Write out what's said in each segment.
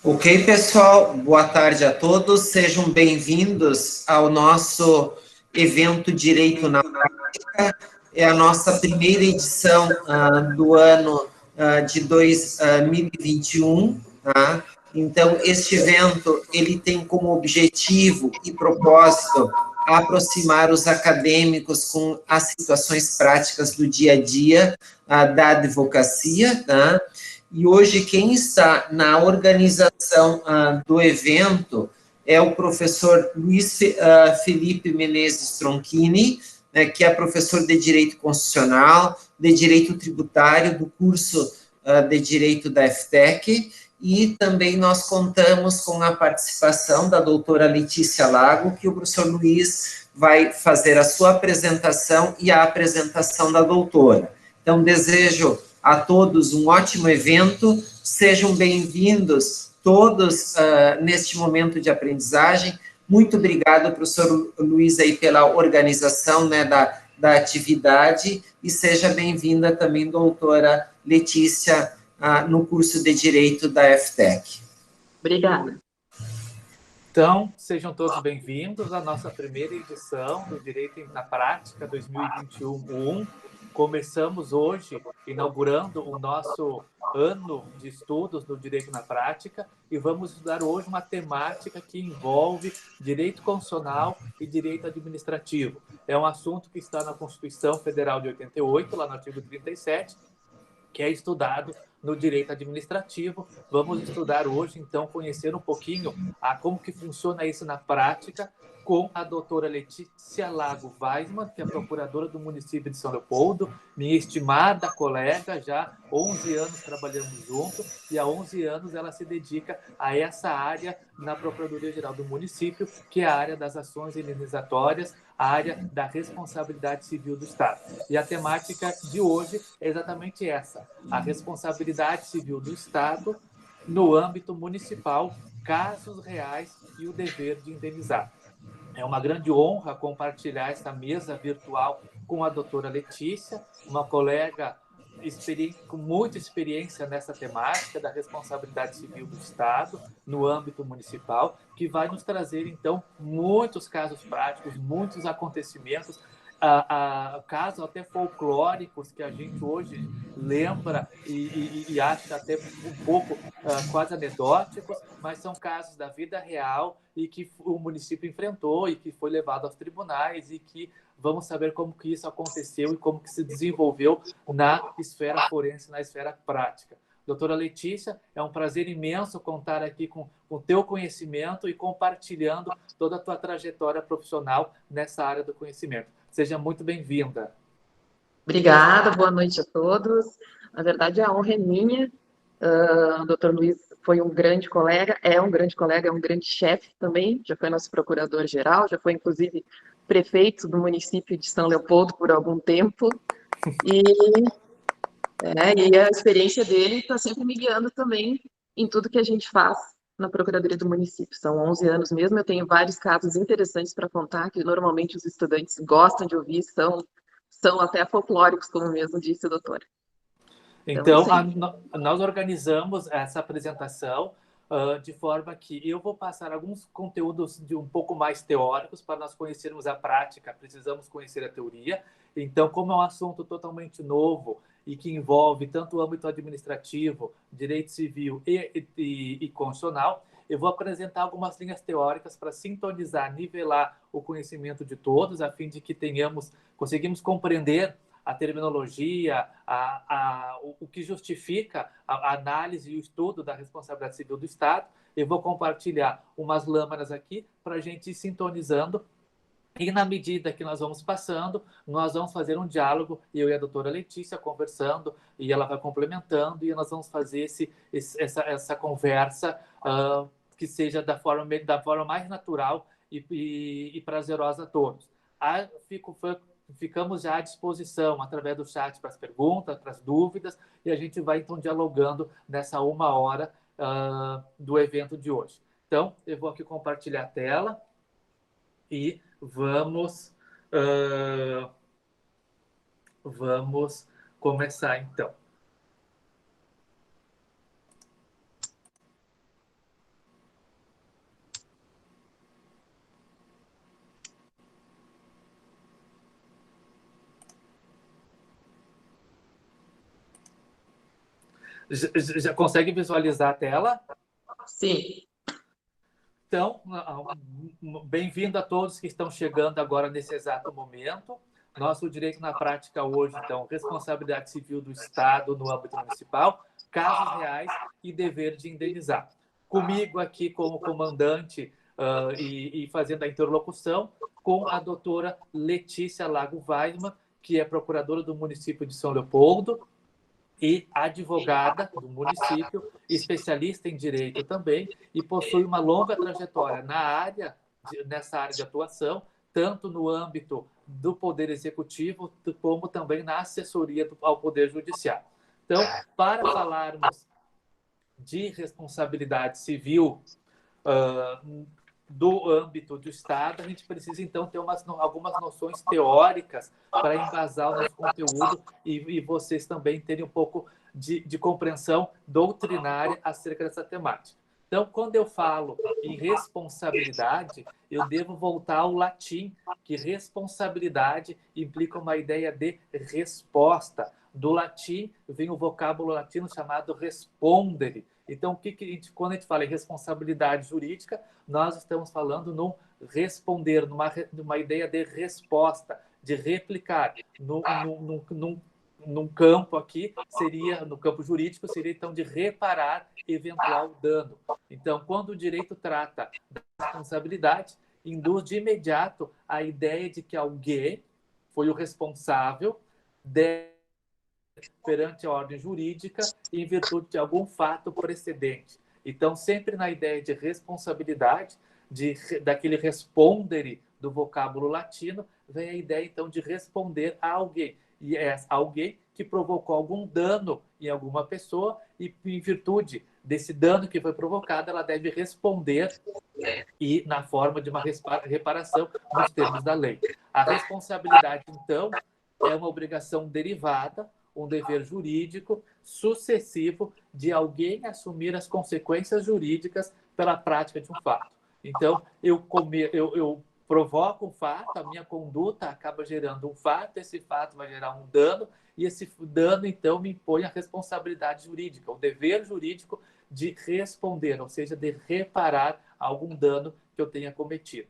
Ok, pessoal, boa tarde a todos, sejam bem-vindos ao nosso evento Direito na Prática. É a nossa primeira edição do ano de 2021, tá? Então, este evento, ele tem como objetivo e propósito aproximar os acadêmicos com as situações práticas do dia a dia da advocacia, tá? E hoje quem está na organização do evento é o professor Luiz Felipe Menezes Tronchini, né, que é professor de Direito Constitucional, de Direito Tributário, do curso de Direito da FTEC, e também nós contamos com a participação da doutora Letícia Lago, que o professor Luiz vai fazer a sua apresentação e a apresentação da doutora. Então, desejo a todos um ótimo evento, sejam bem-vindos todos neste momento de aprendizagem. Muito obrigado, professor Luiz, aí, pela organização, né, da atividade, e seja bem-vinda também, doutora Letícia, no curso de Direito da FTEC. Obrigada. Então, sejam todos bem-vindos à nossa primeira edição do Direito na Prática 2021. Começamos hoje, inaugurando o nosso ano de estudos do Direito na Prática, e vamos estudar hoje uma temática que envolve direito constitucional e direito administrativo. É um assunto que está na Constituição Federal de 88, lá no artigo 37, que é estudado no direito administrativo. Vamos estudar hoje, então, conhecer um pouquinho como que funciona isso na prática com a doutora Letícia Lago Weisman, que é procuradora do município de São Leopoldo, minha estimada colega, já 11 anos trabalhamos junto, e há 11 anos ela se dedica a essa área na Procuradoria-Geral do município, que é a área das ações indenizatórias, a área da responsabilidade civil do Estado. E a temática de hoje é exatamente essa, a responsabilidade civil do Estado no âmbito municipal, casos reais e o dever de indenizar. É uma grande honra compartilhar essa mesa virtual com a doutora Letícia, uma colega com muita experiência nessa temática da responsabilidade civil do Estado no âmbito municipal, que vai nos trazer, então, muitos casos práticos, muitos acontecimentos, casos até folclóricos que a gente hoje lembra e acha até um pouco quase anedóticos, mas são casos da vida real e que o município enfrentou e que foi levado aos tribunais, e que vamos saber como que isso aconteceu e como que se desenvolveu na esfera forense, na esfera prática. Doutora Letícia, é um prazer imenso contar aqui com o teu conhecimento e compartilhando toda a tua trajetória profissional nessa área do conhecimento. Seja muito bem-vinda. Obrigada, boa noite a todos. Na verdade, a honra é minha. O doutor Luiz foi um grande colega, é um grande chefe também, já foi nosso procurador-geral, já foi, inclusive, prefeito do município de São Leopoldo por algum tempo, e a experiência dele está sempre me guiando também em tudo que a gente faz na Procuradoria do município. São 11 anos mesmo, eu tenho vários casos interessantes para contar, que normalmente os estudantes gostam de ouvir, são até folclóricos, como mesmo disse a doutora. Então, nós organizamos essa apresentação de forma que eu vou passar alguns conteúdos de um pouco mais teóricos para nós conhecermos a prática, precisamos conhecer a teoria. Então, como é um assunto totalmente novo e que envolve tanto o âmbito administrativo, direito civil e constitucional, eu vou apresentar algumas linhas teóricas para sintonizar, nivelar o conhecimento de todos, a fim de que conseguimos compreender a terminologia, o que justifica a análise e o estudo da responsabilidade civil do Estado. Eu vou compartilhar umas lâminas aqui para a gente ir sintonizando, e na medida que nós vamos passando, nós vamos fazer um diálogo, eu e a doutora Letícia conversando, e ela vai complementando, e nós vamos fazer essa conversa que seja da forma mais natural e prazerosa a todos. Ficamos já à disposição através do chat para as perguntas, para as dúvidas, e a gente vai então dialogando nessa 1 hora do evento de hoje. Então, eu vou aqui compartilhar a tela e vamos começar então. Já consegue visualizar a tela? Sim. Então, bem-vindo a todos que estão chegando agora nesse exato momento. Nosso direito na prática hoje, então, responsabilidade civil do Estado no âmbito municipal, casos reais e dever de indenizar. Comigo aqui como comandante e fazendo a interlocução com a doutora Letícia Lago Weisman, que é procuradora do município de São Leopoldo e advogada do município, especialista em direito também, e possui uma longa trajetória nessa área de atuação, tanto no âmbito do Poder Executivo, como também na assessoria ao Poder Judiciário. Então, para falarmos de responsabilidade civil do âmbito do Estado, a gente precisa, então, ter algumas noções teóricas para embasar o nosso conteúdo e vocês também terem um pouco de compreensão doutrinária acerca dessa temática. Então, quando eu falo em responsabilidade, eu devo voltar ao latim, que responsabilidade implica uma ideia de resposta. Do latim vem o vocábulo latino chamado respondere. Então, quando a gente fala em responsabilidade jurídica, nós estamos falando no responder, numa ideia de resposta, de replicar. Num campo aqui, no campo jurídico, seria então de reparar eventual dano. Então, quando o direito trata da responsabilidade, induz de imediato a ideia de que alguém foi o responsável perante a ordem jurídica em virtude de algum fato precedente. Então, sempre na ideia de responsabilidade, daquele respondere do vocábulo latino, vem a ideia, então, de responder a alguém. E é alguém que provocou algum dano em alguma pessoa e, em virtude desse dano que foi provocado, ela deve responder e na forma de uma reparação nos termos da lei. A responsabilidade, então, é uma obrigação derivada, um dever jurídico sucessivo de alguém assumir as consequências jurídicas pela prática de um fato. Então, eu provoco um fato, a minha conduta acaba gerando um fato, esse fato vai gerar um dano, e esse dano, então, me impõe a responsabilidade jurídica, o dever jurídico de responder, ou seja, de reparar algum dano que eu tenha cometido.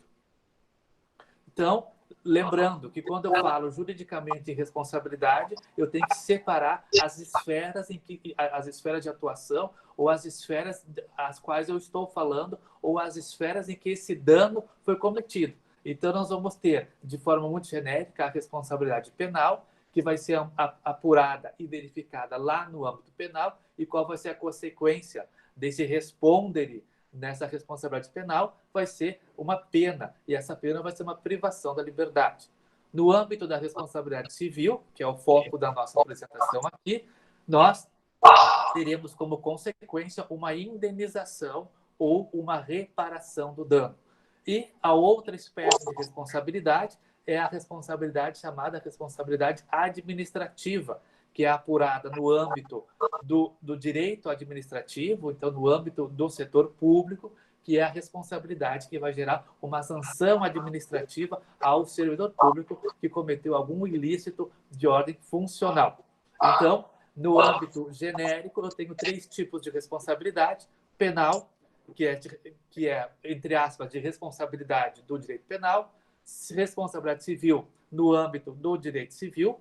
Então, lembrando que quando eu falo juridicamente em responsabilidade, eu tenho que separar as esferas de atuação ou as esferas às quais eu estou falando ou as esferas em que esse dano foi cometido. Então, nós vamos ter, de forma muito genérica, a responsabilidade penal, que vai ser apurada e verificada lá no âmbito penal, e qual vai ser a consequência desse respondere nessa responsabilidade penal, vai ser uma pena, e essa pena vai ser uma privação da liberdade. No âmbito da responsabilidade civil, que é o foco da nossa apresentação aqui, nós teremos como consequência uma indenização ou uma reparação do dano. E a outra espécie de responsabilidade é a responsabilidade chamada responsabilidade administrativa, que é apurada no âmbito do direito administrativo, então no âmbito do setor público, que é a responsabilidade que vai gerar uma sanção administrativa ao servidor público que cometeu algum ilícito de ordem funcional. Então, no âmbito genérico, eu tenho 3 tipos de responsabilidade: penal, que é, entre aspas, de responsabilidade do direito penal, responsabilidade civil no âmbito do direito civil,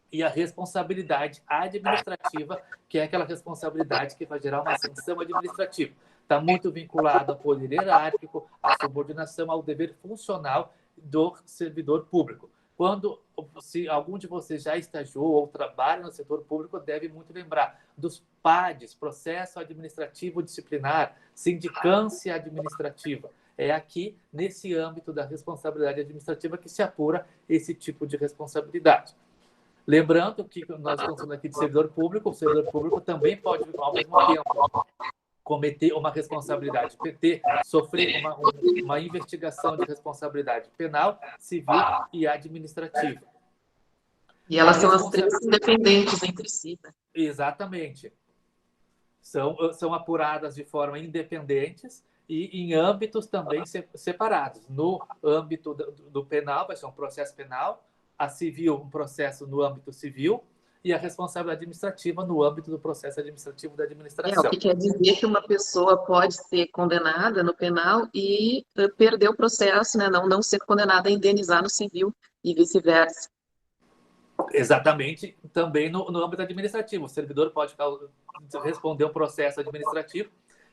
e a responsabilidade administrativa, que é aquela responsabilidade que vai gerar uma sanção administrativa. Está muito vinculado ao poder hierárquico, à subordinação, ao dever funcional do servidor público. Se algum de vocês já estagiou ou trabalha no setor público, deve muito lembrar dos PADs, processo administrativo disciplinar, sindicância administrativa. É aqui, nesse âmbito da responsabilidade administrativa, que se apura esse tipo de responsabilidade. Lembrando que nós estamos falando aqui de servidor público, o servidor público também pode, ao mesmo tempo, cometer uma responsabilidade, sofrer uma investigação de responsabilidade penal, civil e administrativa. E elas são as 3 independentes entre si, né? Exatamente. São apuradas de forma independentes e em âmbitos também separados. No âmbito do penal, vai ser um processo penal, a civil, um processo no âmbito civil, e a responsabilidade administrativa no âmbito do processo administrativo da O administração. que quer dizer que uma pessoa pode ser condenada no penal e perder o processo, né? Não ser condenada a indenizar no civil e vice-versa. Exatamente, também no âmbito administrativo. O servidor pode responder um processo administrativo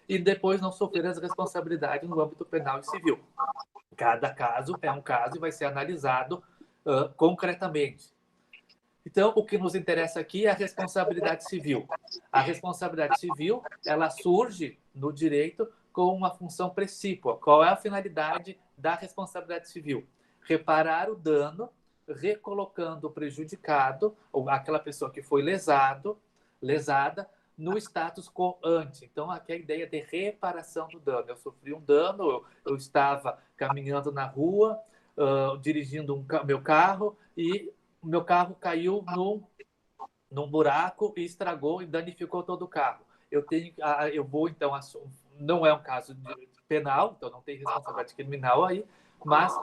e depois não sofrer as responsabilidades no âmbito penal e civil. Cada caso é um caso e vai ser analisado concretamente. Então, o que nos interessa aqui é a responsabilidade civil. A responsabilidade civil, ela surge no direito com uma função precípua. Qual é a finalidade da responsabilidade civil? Reparar o dano, recolocando o prejudicado, ou aquela pessoa que foi lesada, no status quo ante. Então, aqui é a ideia de reparação do dano. Eu sofri um dano, eu estava caminhando na rua, dirigindo meu carro, e o meu carro caiu num buraco e estragou e danificou todo o carro. Eu vou, então, não é um caso penal, então não tem responsabilidade criminal aí, mas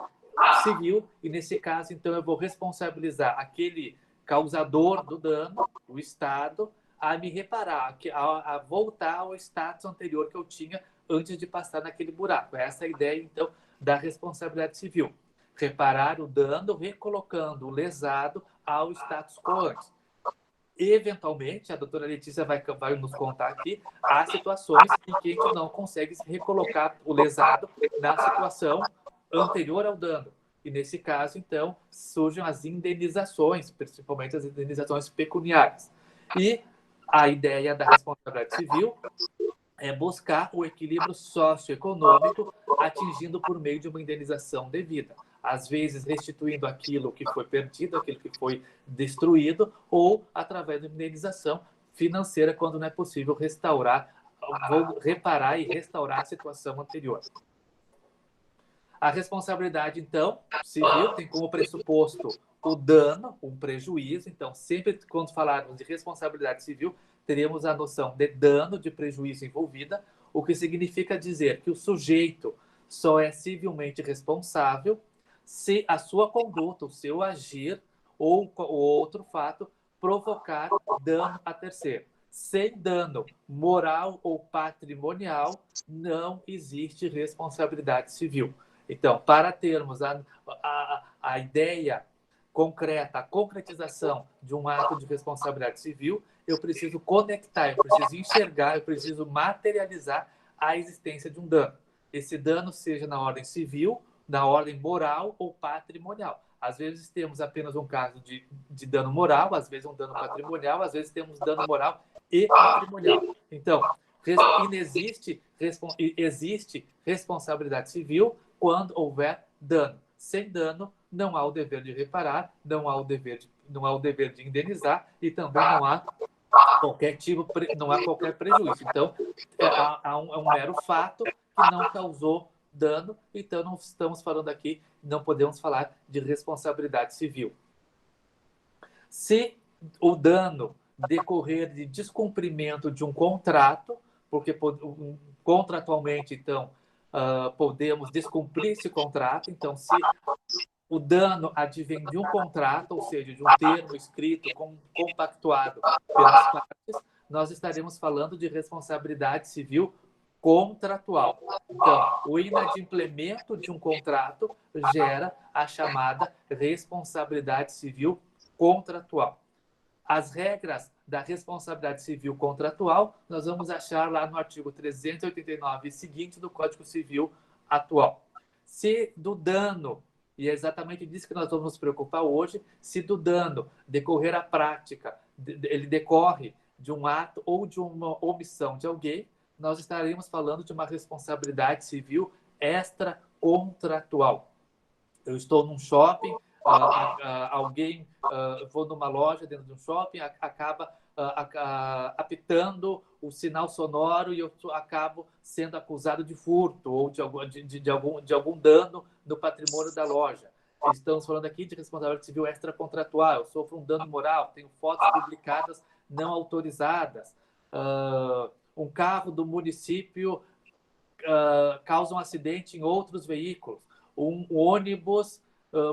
civil, e nesse caso, então, eu vou responsabilizar aquele causador do dano, o Estado, a me reparar, a voltar ao status anterior que eu tinha antes de passar naquele buraco. Essa é a ideia, então, da responsabilidade civil. Reparar o dano, recolocando o lesado ao status quo antes. Eventualmente, a doutora Letícia vai nos contar aqui, há situações em que a gente não consegue recolocar o lesado na situação anterior ao dano. E, nesse caso, então, surgem as indenizações, principalmente as indenizações pecuniárias. E a ideia da responsabilidade civil é buscar o equilíbrio socioeconômico, atingindo por meio de uma indenização devida. Às vezes, restituindo aquilo que foi perdido, aquilo que foi destruído, ou através de uma indenização financeira, quando não é possível reparar e restaurar a situação anterior. A responsabilidade, então, civil tem como pressuposto o dano, um prejuízo. Então, sempre quando falarmos de responsabilidade civil, teremos a noção de dano, de prejuízo envolvida, o que significa dizer que o sujeito só é civilmente responsável se a sua conduta, o seu agir ou outro fato provocar dano a terceiro. Sem dano moral ou patrimonial, não existe responsabilidade civil. Então, para termos a ideia concreta, a concretização de um ato de responsabilidade civil, eu preciso conectar, eu preciso enxergar, eu preciso materializar a existência de um dano. Esse dano seja na ordem civil, na ordem moral ou patrimonial. Às vezes temos apenas um caso de dano moral, às vezes um dano patrimonial, às vezes temos dano moral e patrimonial. Então, existe responsabilidade civil quando houver dano. Sem dano, não há o dever de reparar, não há o dever de indenizar e também não há qualquer prejuízo. Então, é um mero fato que não causou dano, então não estamos falando aqui, não podemos falar de responsabilidade civil. Se o dano decorrer de descumprimento de um contrato, porque contratualmente, então, podemos descumprir esse contrato. Então, se o dano advém de um contrato, ou seja, de um termo escrito, compactuado pelas partes, nós estaremos falando de responsabilidade civil contratual. Então, o inadimplemento de um contrato gera a chamada responsabilidade civil contratual. As regras da responsabilidade civil contratual nós vamos achar lá no artigo 389 e seguinte do Código Civil atual. Se do dano, e é exatamente disso que nós vamos nos preocupar hoje, se do dano decorrer a prática, ele decorre de um ato ou de uma omissão de alguém, nós estaremos falando de uma responsabilidade civil extracontratual. Eu estou num shopping, alguém, vou numa loja dentro de um shopping, acaba apitando o sinal sonoro e eu acabo sendo acusado de furto ou de algum dano no patrimônio da loja. Estamos falando aqui de responsabilidade civil extracontratual. Eu sofro um dano moral, tenho fotos publicadas não autorizadas. Um carro do município causa um acidente em outros veículos. Um ônibus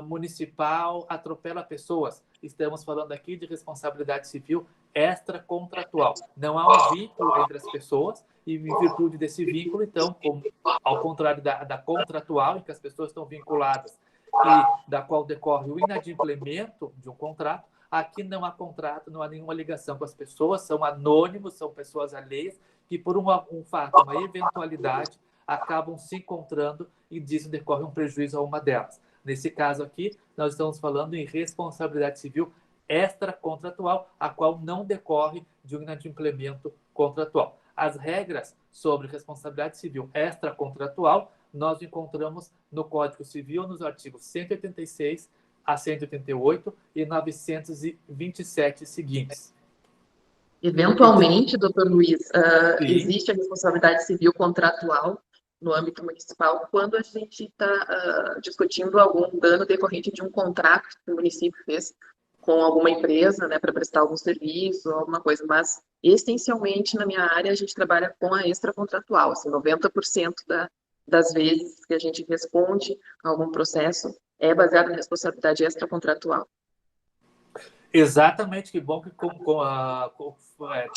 municipal atropela pessoas. estamos falando aqui de responsabilidade civil extracontratual. Não há um vínculo entre as pessoas e, em virtude desse vínculo, então, ao contrário da contratual, em que as pessoas estão vinculadas e da qual decorre o inadimplemento de um contrato, aqui não há contrato, não há nenhuma ligação com as pessoas, são anônimos, são pessoas alheias que, por um fato, uma eventualidade, acabam se encontrando e disso decorre um prejuízo a uma delas. Nesse caso aqui, nós estamos falando em responsabilidade civil extracontratual, a qual não decorre de um inadimplemento contratual. As regras sobre responsabilidade civil extracontratual nós encontramos no Código Civil, nos artigos 186 a 188 e 927 seguintes. Eventualmente, doutor Luiz, Sim. existe a responsabilidade civil contratual no âmbito municipal quando a gente está discutindo algum dano decorrente de um contrato que o município fez com alguma empresa, né, para prestar algum serviço, alguma coisa, mas essencialmente na minha área a gente trabalha com a extracontratual, assim, 90% das vezes que a gente responde a algum processo é baseado na responsabilidade extracontratual. Exatamente, que bom que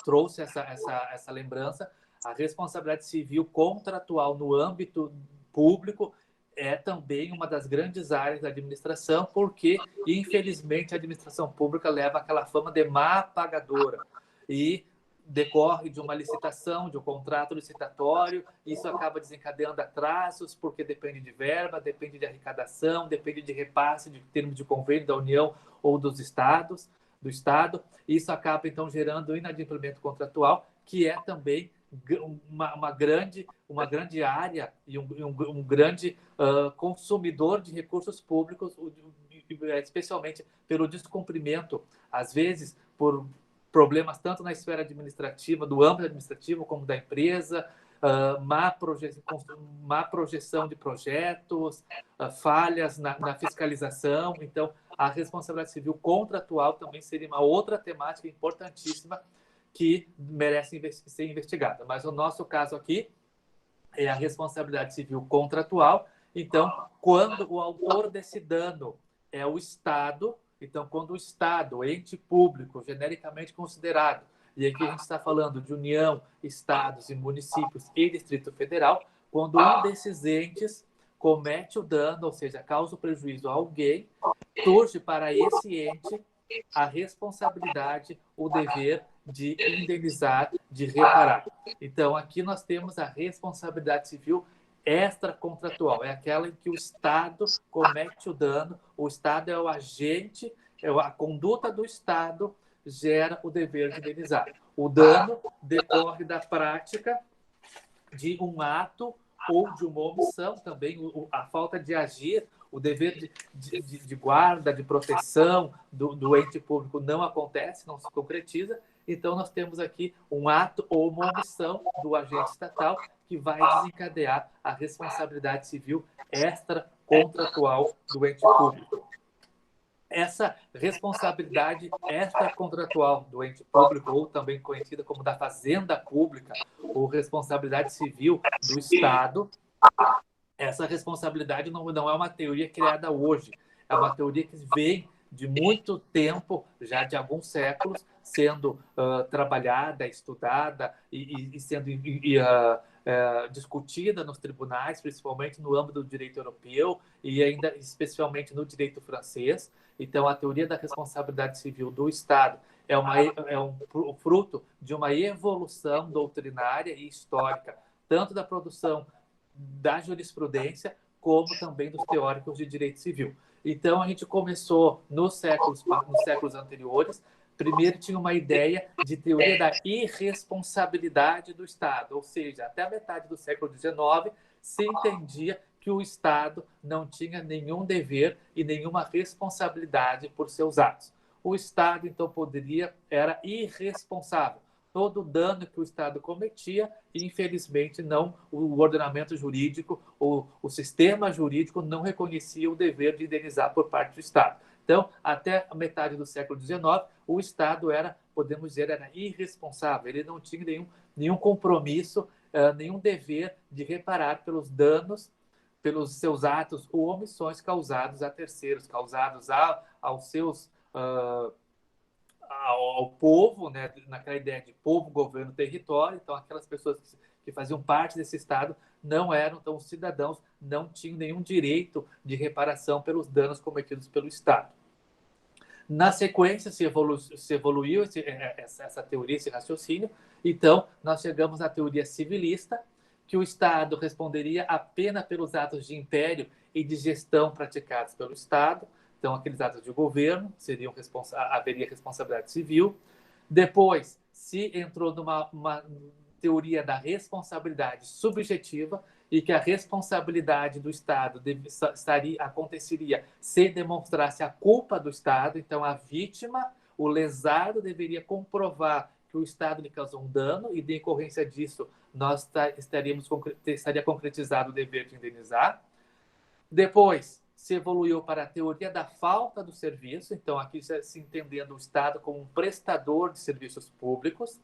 trouxe essa lembrança. A responsabilidade civil contratual no âmbito público é também uma das grandes áreas da administração, porque, infelizmente, a administração pública leva aquela fama de má pagadora e decorre de uma licitação, de um contrato licitatório, isso acaba desencadeando atrasos, porque depende de verba, depende de arrecadação, depende de repasse de termos de convênio da União ou do Estado. Isso acaba, então, gerando inadimplemento contratual, que é também uma grande área e um grande consumidor de recursos públicos, especialmente pelo descumprimento, às vezes, por problemas tanto na esfera administrativa, do âmbito administrativo, como da empresa, má projeção de projetos, falhas na fiscalização. Então, a responsabilidade civil contratual também seria uma outra temática importantíssima que merece ser investigada. Mas o nosso caso aqui é a responsabilidade civil contratual. Então, quando o autor desse dano é o Estado, então, quando o Estado, o ente público, genericamente considerado, e aqui a gente está falando de União, Estados e municípios e Distrito Federal, quando um desses entes comete o dano, ou seja, causa o prejuízo a alguém, surge para esse ente a responsabilidade, o dever de indenizar, de reparar. Então, aqui nós temos a responsabilidade civil extracontratual, é aquela em que o Estado comete o dano, o Estado é o agente, a conduta do Estado gera o dever de indenizar. O dano decorre da prática de um ato ou de uma omissão também, a falta de agir, o dever de guarda, de proteção do ente público não acontece, não se concretiza. Então, nós temos aqui um ato ou uma omissão do agente estatal que vai desencadear a responsabilidade civil extracontratual do ente público. Essa responsabilidade extracontratual do ente público, ou também conhecida como da fazenda pública, ou responsabilidade civil do Estado, essa responsabilidade não é uma teoria criada hoje, é uma teoria que vem de muito tempo, já de alguns séculos, sendo trabalhada, estudada e sendo discutida nos tribunais, principalmente no âmbito do direito europeu e ainda especialmente no direito francês. Então, a teoria da responsabilidade civil do Estado é um fruto de uma evolução doutrinária e histórica, tanto da produção da jurisprudência, como também dos teóricos de direito civil. Então, a gente começou nos séculos anteriores. Primeiro, tinha uma ideia de teoria da irresponsabilidade do Estado, ou seja, até a metade do século XIX, se entendia que o Estado não tinha nenhum dever e nenhuma responsabilidade por seus atos. O Estado, então, era irresponsável. Todo o dano que o Estado cometia, infelizmente, o ordenamento jurídico, o sistema jurídico não reconhecia o dever de indenizar por parte do Estado. Então, até a metade do século XIX, o Estado podemos dizer, era irresponsável. Ele não tinha nenhum compromisso, nenhum dever de reparar pelos danos, pelos seus atos ou omissões causados a terceiros, causados aos seus ao povo, né, naquela ideia de povo, governo, território. Então, aquelas pessoas que faziam parte desse Estado não eram tão cidadãos, não tinham nenhum direito de reparação pelos danos cometidos pelo Estado. Na sequência, se evoluiu essa teoria, esse raciocínio. Então, nós chegamos à teoria civilista, que o Estado responderia apenas pelos atos de império e de gestão praticados pelo Estado. Então, aqueles atos de governo haveria responsabilidade civil. Depois, se entrou numa teoria da responsabilidade subjetiva, e que a responsabilidade do Estado aconteceria se demonstrasse a culpa do Estado. Então, a vítima, o lesado, deveria comprovar que o Estado lhe causou um dano, e, de decorrência disso, estaria concretizado o dever de indenizar. Depois, se evoluiu para a teoria da falta do serviço. Então, aqui se entendendo o Estado como um prestador de serviços públicos.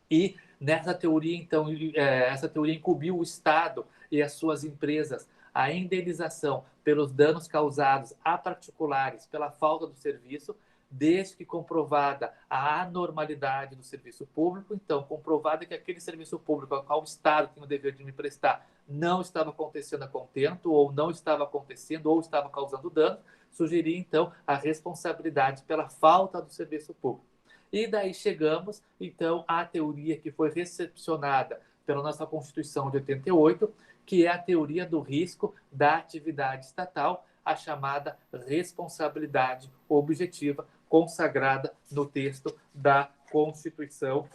E nessa teoria, então, essa teoria incumbiu o Estado e as suas empresas a indenização pelos danos causados a particulares pela falta do serviço, desde que comprovada a anormalidade do serviço público. Então, comprovada que aquele serviço público ao qual o Estado tem o dever de me prestar não estava acontecendo a contento, ou não estava acontecendo, ou estava causando dano, sugeria, então, a responsabilidade pela falta do serviço público. E daí chegamos, então, à teoria que foi recepcionada pela nossa Constituição de 88, que é a teoria do risco da atividade estatal, a chamada responsabilidade objetiva, consagrada no texto da Constituição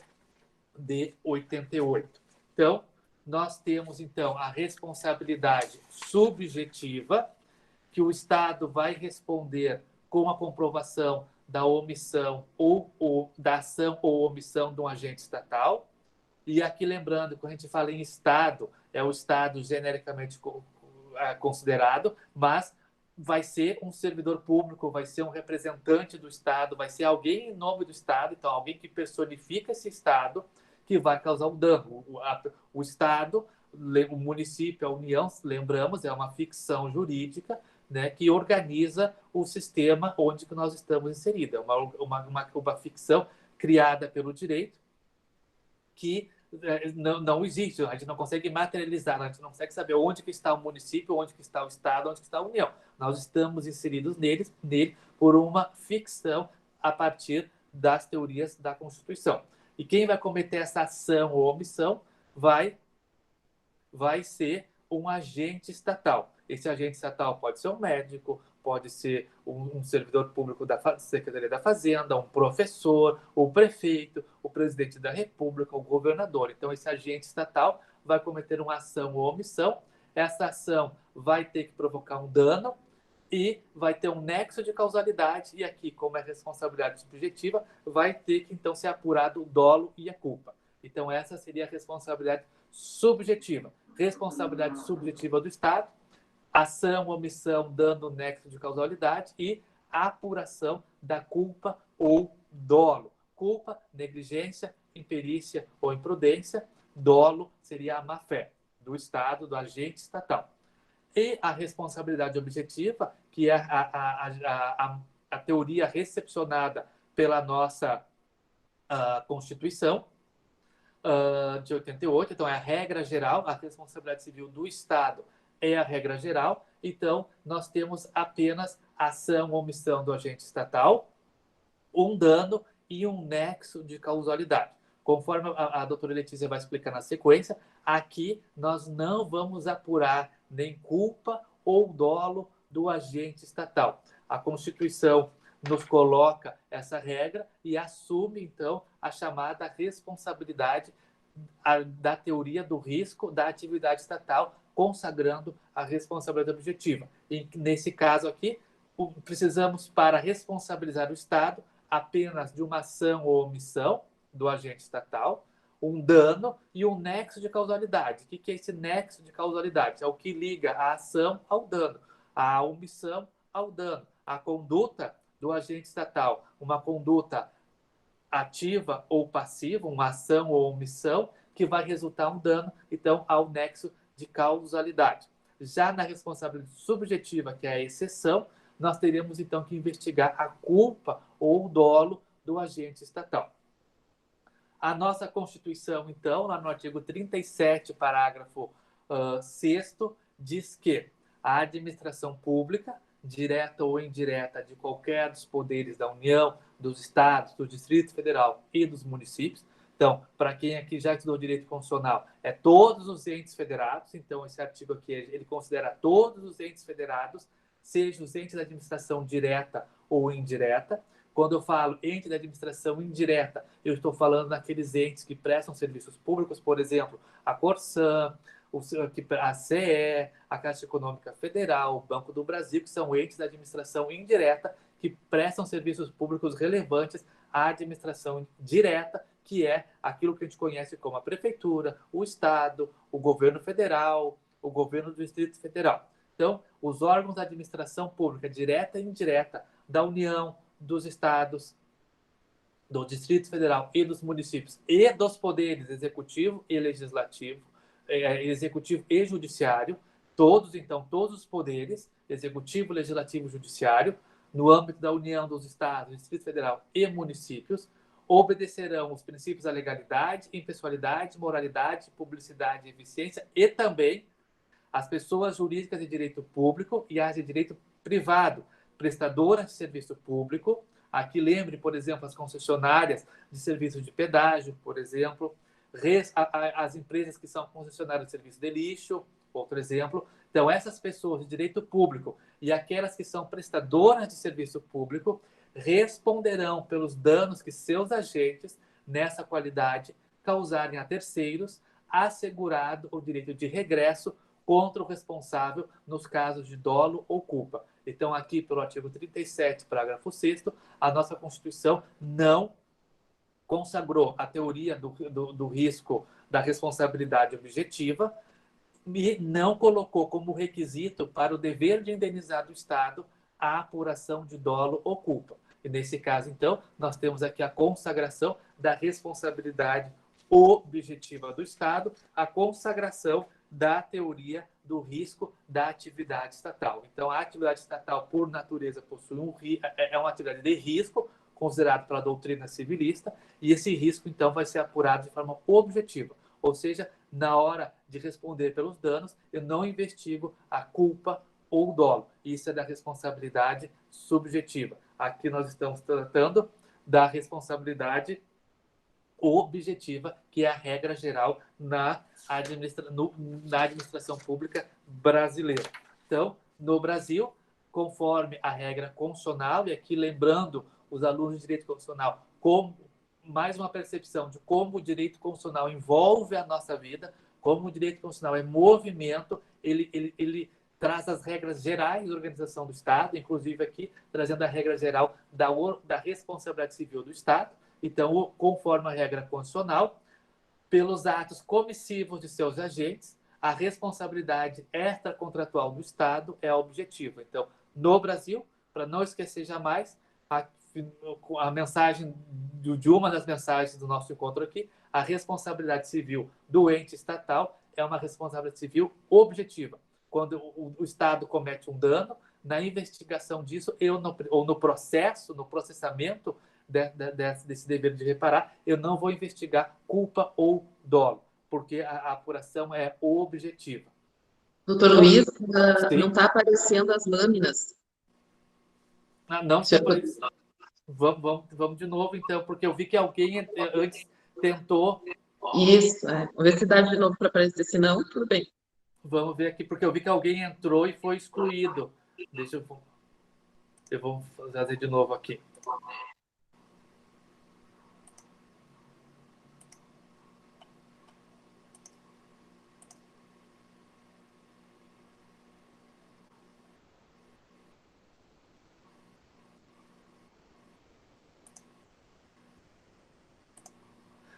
de 88. Então, nós temos, então, a responsabilidade subjetiva, que o Estado vai responder com a comprovação da omissão ou da ação ou omissão de um agente estatal. E aqui, lembrando, quando a gente fala em Estado, é o Estado genericamente considerado, mas vai ser um servidor público, vai ser um representante do Estado, vai ser alguém em nome do Estado, então alguém que personifica esse Estado, que vai causar um dano. O Estado, o município, a União, lembramos, é uma ficção jurídica, né, que organiza o sistema onde que nós estamos inseridos. É uma ficção criada pelo direito que não existe, a gente não consegue materializar, a gente não consegue saber onde que está o município, onde que está o Estado, onde que está a União. Nós estamos inseridos nele por uma ficção a partir das teorias da Constituição. E quem vai cometer essa ação ou omissão vai ser um agente estatal. Esse agente estatal pode ser um médico, pode ser um servidor público da Secretaria da Fazenda, um professor, o prefeito, o presidente da República, o governador. Então, esse agente estatal vai cometer uma ação ou omissão. Essa ação vai ter que provocar um dano e vai ter um nexo de causalidade. E aqui, como é responsabilidade subjetiva, vai ter que, então, ser apurado o dolo e a culpa. Então, essa seria a responsabilidade subjetiva. Responsabilidade subjetiva do Estado, ação, omissão, dando nexo de causalidade, e apuração da culpa ou dolo. Culpa, negligência, imperícia ou imprudência. Dolo seria a má-fé do Estado, do agente estatal. E a responsabilidade objetiva, que é a teoria recepcionada pela nossa Constituição de 88, então é a regra geral, a responsabilidade civil do Estado é a regra geral. Então, nós temos apenas ação ou omissão do agente estatal, um dano e um nexo de causalidade. Conforme a doutora Letícia vai explicar na sequência, aqui nós não vamos apurar nem culpa ou dolo do agente estatal. A Constituição nos coloca essa regra e assume, então, a chamada responsabilidade da teoria do risco da atividade estatal, consagrando a responsabilidade objetiva. E, nesse caso aqui, precisamos, para responsabilizar o Estado, apenas de uma ação ou omissão do agente estatal, um dano e um nexo de causalidade. O que é esse nexo de causalidade? É o que liga a ação ao dano, a omissão ao dano, a conduta do agente estatal, uma conduta ativa ou passiva, uma ação ou omissão, que vai resultar um dano, então, ao nexo de causalidade. Já na responsabilidade subjetiva, que é a exceção, nós teremos, então, que investigar a culpa ou o dolo do agente estatal. A nossa Constituição, então, lá no artigo 37, parágrafo 6º, diz que a administração pública, direta ou indireta, de qualquer dos poderes da União, dos estados, do Distrito Federal e dos municípios. Então, para quem aqui já estudou direito constitucional, é todos os entes federados. Então, esse artigo aqui, ele considera todos os entes federados, seja os entes da administração direta ou indireta. Quando eu falo ente da administração indireta, eu estou falando daqueles entes que prestam serviços públicos, por exemplo, a Corsan, a CE, a Caixa Econômica Federal, o Banco do Brasil, que são entes da administração indireta que prestam serviços públicos relevantes à administração direta, que é aquilo que a gente conhece como a prefeitura, o Estado, o governo federal, o governo do Distrito Federal. Então, os órgãos da administração pública, direta e indireta, da União, dos estados, do Distrito Federal e dos municípios, e dos poderes executivo e legislativo, executivo e judiciário, todos os poderes, executivo, legislativo e judiciário, no âmbito da União, dos estados, Distrito Federal e municípios, obedecerão os princípios da legalidade, impessoalidade, moralidade, publicidade e eficiência, e também as pessoas jurídicas de direito público e as de direito privado, prestadoras de serviço público. Aqui lembre, por exemplo, as concessionárias de serviço de pedágio, por exemplo, as empresas que são concessionárias de serviço de lixo, outro exemplo. Então, essas pessoas de direito público e aquelas que são prestadoras de serviço público responderão pelos danos que seus agentes, nessa qualidade, causarem a terceiros, assegurado o direito de regresso contra o responsável nos casos de dolo ou culpa. Então, aqui, pelo artigo 37, parágrafo 6º, a nossa Constituição não consagrou a teoria do risco da responsabilidade objetiva e não colocou como requisito para o dever de indenizar do Estado a apuração de dolo ou culpa. E, nesse caso, então, nós temos aqui a consagração da responsabilidade objetiva do Estado, a consagração da teoria do risco da atividade estatal. Então, a atividade estatal, por natureza, possui uma atividade de risco, considerado pela doutrina civilista, e esse risco, então, vai ser apurado de forma objetiva. Ou seja, na hora de responder pelos danos, eu não investigo a culpa ou o dolo. Isso é da responsabilidade subjetiva. Aqui nós estamos tratando da responsabilidade objetiva, que é a regra geral na administração pública brasileira. Então, no Brasil, conforme a regra constitucional, e aqui lembrando os alunos de direito constitucional, como mais uma percepção de como o direito constitucional envolve a nossa vida, como o direito constitucional é movimento, ele traz as regras gerais da organização do Estado, inclusive aqui trazendo a regra geral da responsabilidade civil do Estado. Então, conforme a regra constitucional, pelos atos comissivos de seus agentes, a responsabilidade extracontratual do Estado é objetiva. Então, no Brasil, para não esquecer jamais, a mensagem de uma das mensagens do nosso encontro aqui, a responsabilidade civil do ente estatal é uma responsabilidade civil objetiva. Quando o Estado comete um dano, na investigação disso, ou no processo, no processamento desse dever de reparar, eu não vou investigar culpa ou dolo, porque a apuração é objetiva. Doutor Luiz, não está aparecendo as lâminas. Não, vamos de novo, então, porque eu vi que alguém antes tentou... Isso, vamos ver se dá de novo para aparecer, se não, tudo bem. Vamos ver aqui, porque eu vi que alguém entrou e foi excluído. Deixa eu vou fazer de novo aqui.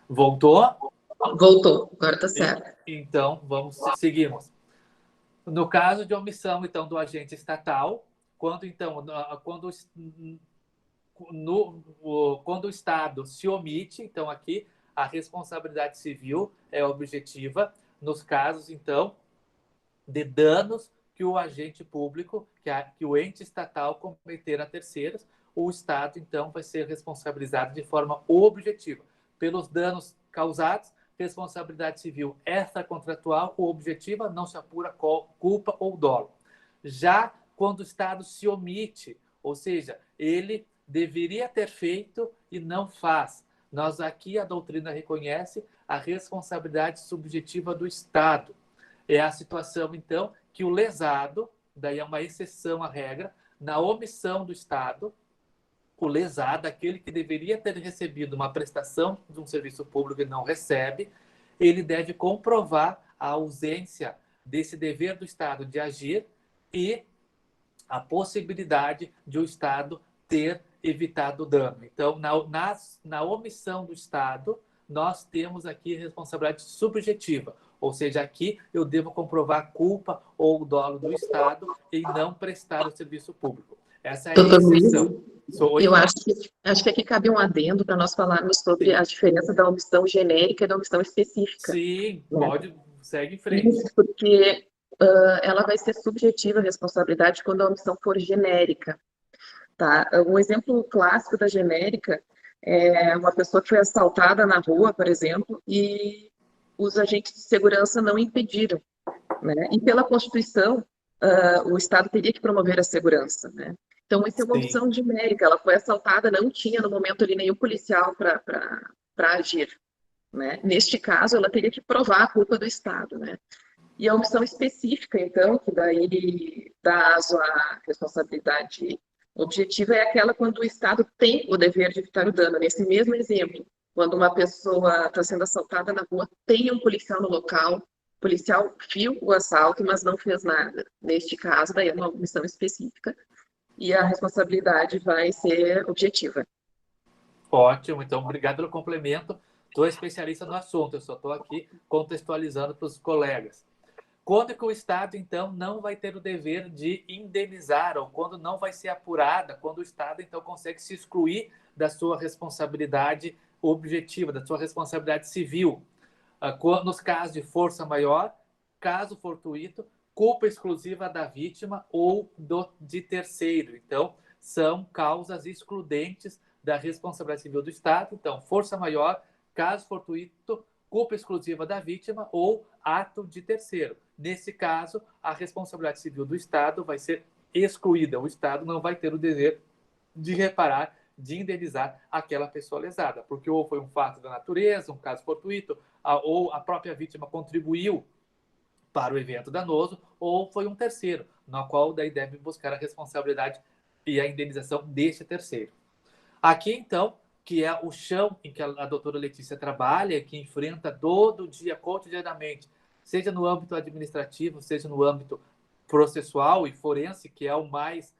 Voltou? Voltou, agora está certo. Então, seguimos. No caso de omissão, então, do agente estatal, quando o Estado se omite, então aqui a responsabilidade civil é objetiva nos casos, então, de danos que o agente público, que o ente estatal cometer a terceiros, o Estado, então, vai ser responsabilizado de forma objetiva. Pelos danos causados, responsabilidade civil extracontratual ou objetiva, não se apura culpa ou dolo. Já quando o Estado se omite, ou seja, ele deveria ter feito e não faz. Nós aqui, a doutrina reconhece a responsabilidade subjetiva do Estado. É a situação, então, que o lesado, daí é uma exceção à regra, na omissão do Estado, o lesado, aquele que deveria ter recebido uma prestação de um serviço público e não recebe, ele deve comprovar a ausência desse dever do Estado de agir e a possibilidade de o Estado ter evitado o dano. Então, na omissão do Estado, nós temos aqui responsabilidade subjetiva, ou seja, aqui eu devo comprovar a culpa ou o dolo do Estado em não prestar o serviço público. Essa é a Doutor Luiz, exceção. eu acho que aqui cabe um adendo para nós falarmos sobre Sim. a diferença da omissão genérica e da omissão específica. Sim, né? pode, segue em frente. Isso, porque ela vai ser subjetiva a responsabilidade quando a omissão for genérica. Tá? Um exemplo clássico da genérica é uma pessoa que foi assaltada na rua, por exemplo, e os agentes de segurança não impediram. Né? E pela Constituição, o Estado teria que promover a segurança. Né? Então, isso é uma opção genérica. Ela foi assaltada, não tinha no momento ali nenhum policial para agir. Né? Neste caso, ela teria que provar a culpa do Estado. Né? E a omissão específica, então, que daí dá aso à responsabilidade objetiva, é aquela quando o Estado tem o dever de evitar o dano. Nesse mesmo exemplo, quando uma pessoa está sendo assaltada na rua, tem um policial no local, o policial viu o assalto, mas não fez nada. Neste caso, daí é uma omissão específica e a responsabilidade vai ser objetiva. Ótimo, então obrigado pelo complemento. Estou especialista no assunto, eu só estou aqui contextualizando para os colegas. Quando que o Estado, então, não vai ter o dever de indenizar, ou quando não vai ser apurada, quando o Estado, então, consegue se excluir da sua responsabilidade objetiva, da sua responsabilidade civil. Nos casos de força maior, caso fortuito, culpa exclusiva da vítima ou de terceiro. Então, são causas excludentes da responsabilidade civil do Estado. Então, força maior, caso fortuito, culpa exclusiva da vítima ou ato de terceiro. Nesse caso, a responsabilidade civil do Estado vai ser excluída. O Estado não vai ter o dever de reparar, de indenizar aquela pessoa lesada, porque ou foi um fato da natureza, um caso fortuito, ou a própria vítima contribuiu para o evento danoso, ou foi um terceiro, no qual daí deve buscar a responsabilidade e a indenização deste terceiro. Aqui, então, que é o chão em que a doutora Letícia trabalha, que enfrenta todo dia, cotidianamente, seja no âmbito administrativo, seja no âmbito processual e forense, que é o mais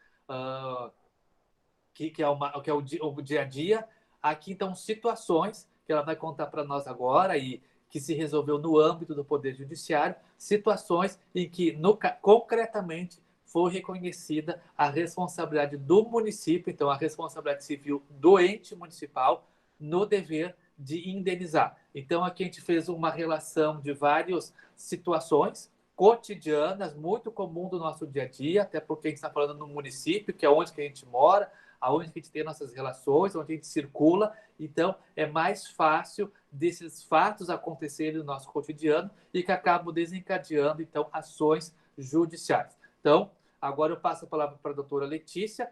que é o dia a dia. Aqui, então, situações que ela vai contar para nós agora e que se resolveu no âmbito do Poder Judiciário, situações em que, concretamente, foi reconhecida a responsabilidade do município, então a responsabilidade civil do ente municipal no dever de indenizar. Então aqui a gente fez uma relação de várias situações cotidianas, muito comum do nosso dia a dia, até porque a gente está falando no município, que é onde que a gente mora, aonde que a gente tem nossas relações, onde a gente circula, então é mais fácil desses fatos acontecerem no nosso cotidiano e que acabam desencadeando, então, ações judiciais. Então, agora eu passo a palavra para a doutora Letícia,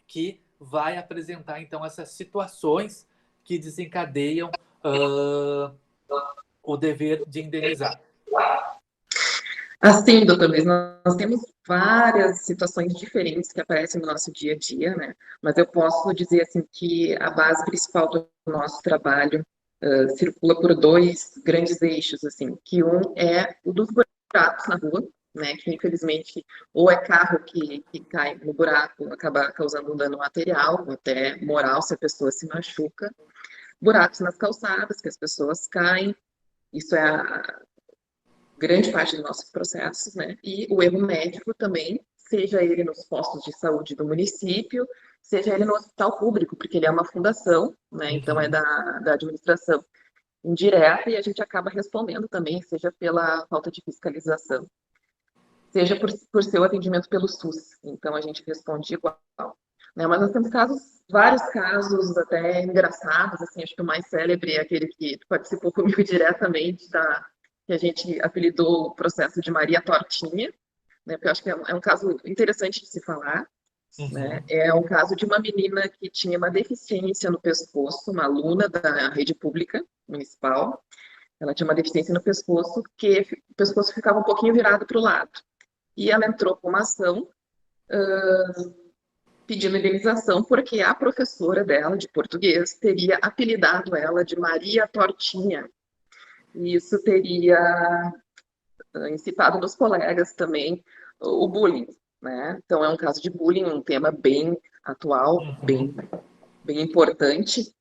que vai apresentar, então, essas situações que desencadeiam o dever de indenizar. Assim, doutor Luiz, nós temos várias situações diferentes que aparecem no nosso dia a dia, né? Mas eu posso dizer, assim, que a base principal do nosso trabalho circula por dois grandes eixos, assim, que um é o dos buracos na rua, né, que infelizmente ou é carro que cai no buraco, acaba causando um dano material, ou até moral, se a pessoa se machuca. Buracos nas calçadas, que as pessoas caem, isso é a grande parte dos nossos processos, né, e o erro médico também, seja ele nos postos de saúde do município, seja ele no hospital público, porque ele é uma fundação, né, então é da administração indireta e a gente acaba respondendo também, seja pela falta de fiscalização, seja por seu atendimento pelo SUS. Então, a gente responde igual. Né? Mas nós temos vários casos até engraçados, assim, acho que o mais célebre é aquele que participou comigo diretamente, que a gente apelidou o processo de Maria Tortinha, né? Porque eu acho que é um caso interessante de se falar. Né? É um caso de uma menina que tinha uma deficiência no pescoço, uma aluna da rede pública municipal. Ela tinha uma deficiência no pescoço, que o pescoço ficava um pouquinho virado para o lado. E ela entrou com uma ação pedindo indenização porque a professora dela, de português, teria apelidado ela de Maria Tortinha. E isso teria incitado nos colegas também o bullying. Né? Então, é um caso de bullying, um tema bem atual, bem importante.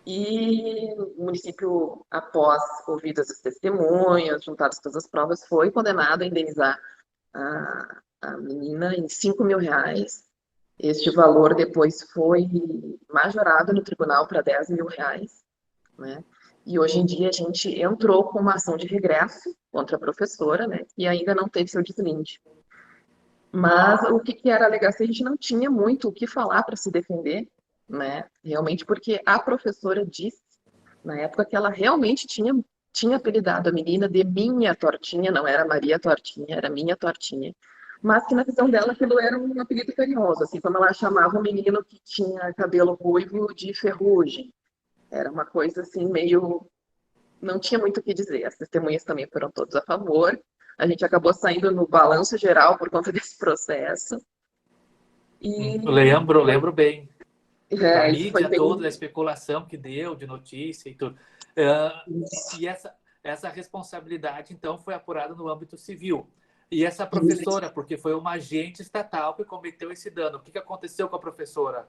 E o município, após ouvidas as testemunhas, juntadas todas as provas, foi condenado a indenizar a menina em R$ 5.000. Este valor depois foi majorado no tribunal para R$ 10.000, né? E hoje em dia a gente entrou com uma ação de regresso contra a professora, né? E ainda não teve seu deslinde. Mas o que era a alegação? A gente não tinha muito o que falar para se defender, né? Realmente, porque a professora disse, na época, que ela realmente tinha apelidado a menina de Minha Tortinha, não era Maria Tortinha, era Minha Tortinha. Mas que na visão dela aquilo era um apelido carinhoso, assim como ela chamava o menino que tinha cabelo ruivo de Ferrugem. Era uma coisa assim meio... Não tinha muito o que dizer. As testemunhas também foram todas a favor. A gente acabou saindo no balanço geral por conta desse processo. E... Lembro bem. Da Isso foi mídia bem... toda, da especulação que deu, de notícia e tudo. E essa responsabilidade, então, foi apurada no âmbito civil. E essa professora, porque foi uma agente estatal que cometeu esse dano. O que aconteceu com a professora?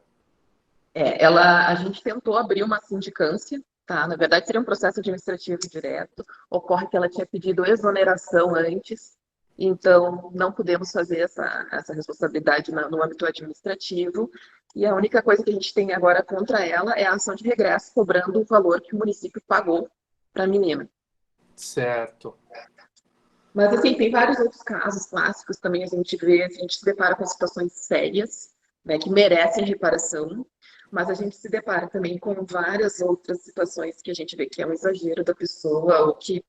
A gente tentou abrir uma sindicância, tá? Na verdade, seria um processo administrativo direto. Ocorre que ela tinha pedido exoneração antes, então não podemos fazer essa responsabilidade no âmbito administrativo. E a única coisa que a gente tem agora contra ela é a ação de regresso, cobrando o valor que o município pagou para a menina. Certo. Mas, assim, tem vários outros casos clássicos também, a gente se depara com situações sérias, né, que merecem reparação, mas a gente se depara também com várias outras situações que a gente vê que é um exagero da pessoa ou que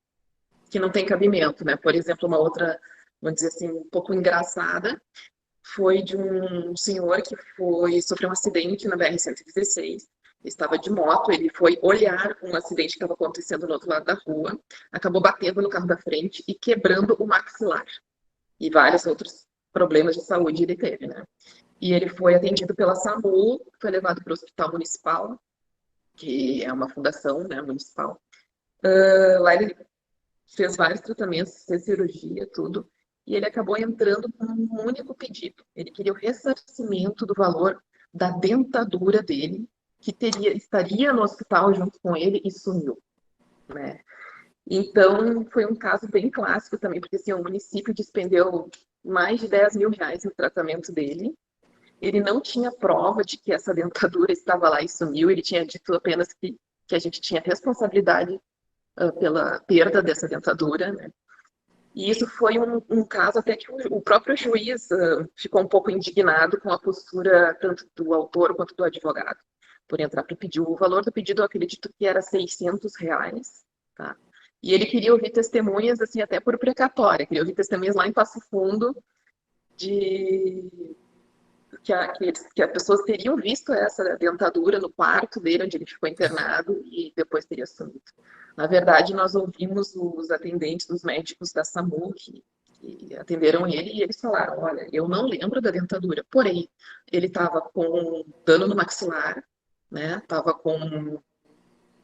não tem cabimento, né? Por exemplo, uma outra, vamos dizer assim, um pouco engraçada, foi de um senhor que sofreu um acidente na BR-116, estava de moto, ele foi olhar um acidente que estava acontecendo no outro lado da rua, acabou batendo no carro da frente e quebrando o maxilar. E vários outros problemas de saúde ele teve, né? E ele foi atendido pela SAMU, foi levado para o Hospital Municipal, que é uma fundação, né, municipal. Lá ele fez vários tratamentos, fez cirurgia, tudo, e ele acabou entrando com um único pedido. Ele queria o ressarcimento do valor da dentadura dele, que estaria no hospital junto com ele e sumiu, né? Então, foi um caso bem clássico também, porque assim, o município despendeu mais de R$ 10.000 no tratamento dele. Ele não tinha prova de que essa dentadura estava lá e sumiu, ele tinha dito apenas que a gente tinha responsabilidade pela perda dessa dentadura, né? E isso foi um caso até que o próprio juiz ficou um pouco indignado com a postura tanto do autor quanto do advogado, por entrar para pedir. O valor do pedido, eu acredito que era R$ 600, tá? E ele queria ouvir testemunhas, assim, até por precatória, queria ouvir testemunhas lá em Passo Fundo de que as pessoas teriam visto essa dentadura no quarto dele, onde ele ficou internado, e depois teria sumido. Na verdade, nós ouvimos os atendentes, os médicos da SAMU, que atenderam ele, e eles falaram, olha, eu não lembro da dentadura, porém, ele estava com dano no maxilar, né? Estava com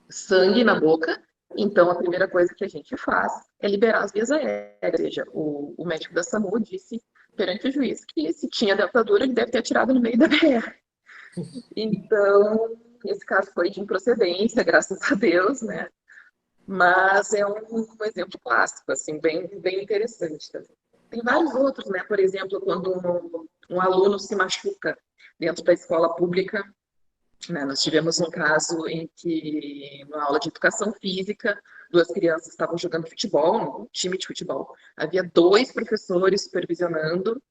sangue na boca, então a primeira coisa que a gente faz é liberar as vias aéreas. Ou seja, o médico da SAMU disse perante o juiz que se tinha dentadura, ele deve ter atirado no meio da BR. Então, esse caso foi de improcedência, graças a Deus, né? Mas é um exemplo clássico, assim, bem interessante também. Tem vários outros, né? Por exemplo, quando um aluno se machuca dentro da escola pública, né? Nós tivemos um caso em que, numa aula de educação física, 2 crianças estavam jogando futebol, um time de futebol. Havia 2 professores supervisionando,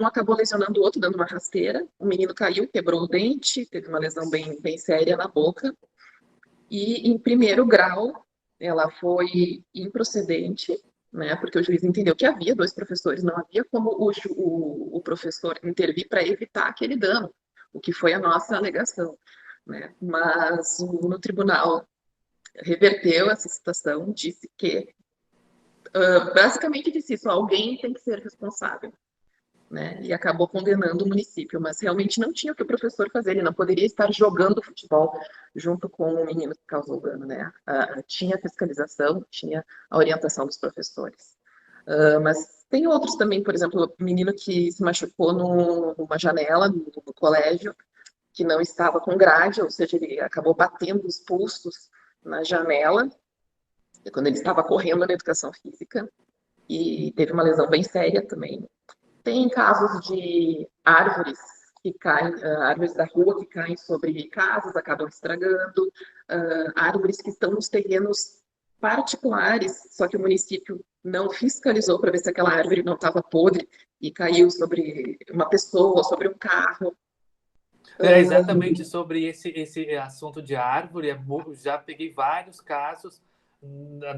um acabou lesionando o outro, dando uma rasteira. O menino caiu, quebrou o dente, teve uma lesão bem séria na boca. E, em primeiro grau, ela foi improcedente, né, porque o juiz entendeu que havia 2 professores, não havia como o professor intervir para evitar aquele dano, o que foi a nossa alegação, né? Mas no tribunal reverteu essa situação, disse que, basicamente disse isso, alguém tem que ser responsável, né? E acabou condenando o município, mas realmente não tinha o que o professor fazer, ele não poderia estar jogando futebol junto com o menino que causou dano, né? Tinha fiscalização, tinha a orientação dos professores. Mas tem outros também, por exemplo, o menino que se machucou numa janela no colégio, que não estava com grade, ou seja, ele acabou batendo os pulsos na janela, quando ele estava correndo na educação física, e teve uma lesão bem séria também. Tem casos de árvores que caem, árvores da rua que caem sobre casas, acabam estragando, árvores que estão nos terrenos particulares, só que o município não fiscalizou para ver se aquela árvore não estava podre e caiu sobre uma pessoa, sobre um carro. É exatamente sobre esse assunto de árvore. Já peguei vários casos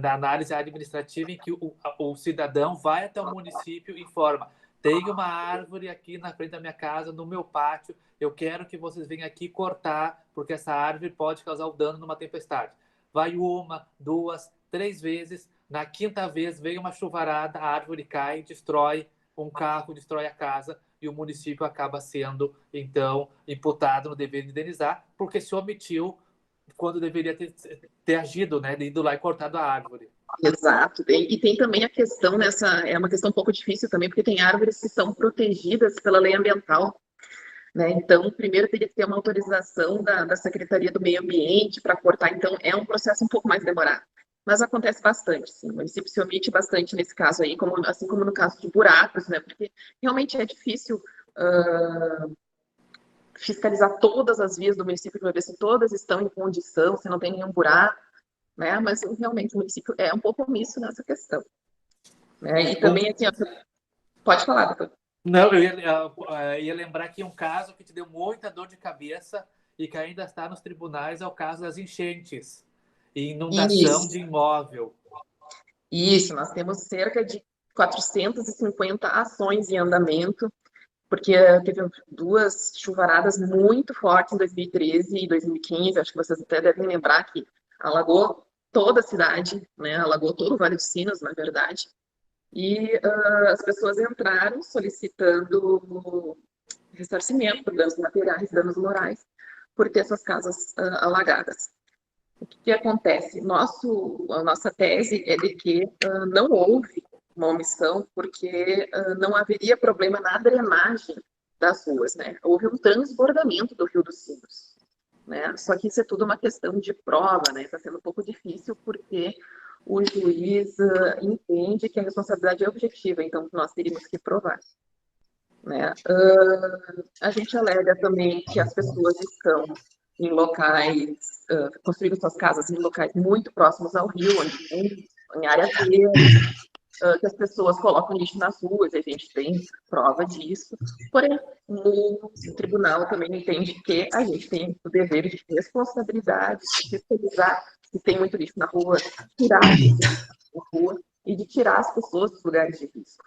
da análise administrativa em que o cidadão vai até o município e informa: tem uma árvore aqui na frente da minha casa, no meu pátio, eu quero que vocês venham aqui cortar, porque essa árvore pode causar um dano numa tempestade. Vai 1, 2, 3 vezes, na 5ª vez vem uma chuvarada, a árvore cai, destrói um carro, destrói a casa, e o município acaba sendo, então, imputado no dever de indenizar, porque se omitiu quando deveria ter agido, né, de ido lá e cortado a árvore. Exato. E tem também a questão é uma questão um pouco difícil também, porque tem árvores que são protegidas pela lei ambiental, né? Então, primeiro teria que ter uma autorização da Secretaria do Meio Ambiente para cortar, então é um processo um pouco mais demorado. Mas acontece bastante, sim. O município se omite bastante nesse caso aí, assim como no caso de buracos, né? Porque realmente é difícil fiscalizar todas as vias do município para ver se todas estão em condição, se não tem nenhum buraco, né? Mas realmente o município é um pouco omisso nessa questão, né? E também, assim, pode falar, doutor. Não, eu ia lembrar que um caso que te deu muita dor de cabeça e que ainda está nos tribunais é o caso das enchentes e inundação de imóvel. Isso, nós temos cerca de 450 ações em andamento, porque teve 2 chuvaradas muito fortes em 2013 e 2015, acho que vocês até devem lembrar que alagou toda a cidade, né? Alagou todo o Vale dos Sinos, na verdade, e as pessoas entraram solicitando ressarcimento por danos materiais, danos morais, por ter suas casas alagadas. O que acontece? A nossa tese é de que não houve uma omissão porque não haveria problema na drenagem das ruas, né? Houve um transbordamento do Rio dos Sinos, né? Só que isso é tudo uma questão de prova, né? Está sendo um pouco difícil porque o juiz entende que a responsabilidade é objetiva, então nós teríamos que provar, né? A gente alega também que as pessoas estão em locais, construindo suas casas em locais muito próximos ao rio, em áreas verdes, que as pessoas colocam lixo nas ruas, e a gente tem prova disso. Porém, o tribunal também entende que a gente tem o dever de responsabilidade, de fiscalizar se tem muito lixo na rua, tirar da rua e de tirar as pessoas dos lugares de risco.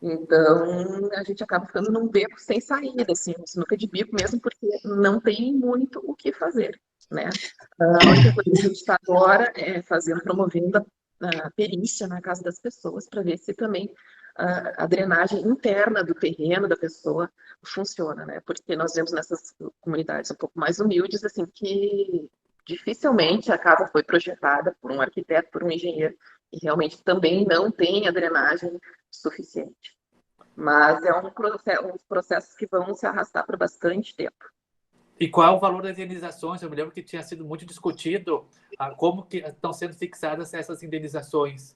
Então, a gente acaba ficando num beco sem saída, assim, sinuca de bico mesmo, porque não tem muito o que fazer, né? A única coisa que a gente está agora é promovendo a perícia na casa das pessoas para ver se também a drenagem interna do terreno da pessoa funciona, né? Porque nós vemos nessas comunidades um pouco mais humildes, assim, que dificilmente a casa foi projetada por um arquiteto, por um engenheiro, e realmente também não tem a drenagem suficiente. Mas é uns processos que vão se arrastar por bastante tempo. E qual é o valor das indenizações? Eu me lembro que tinha sido muito discutido como que estão sendo fixadas essas indenizações.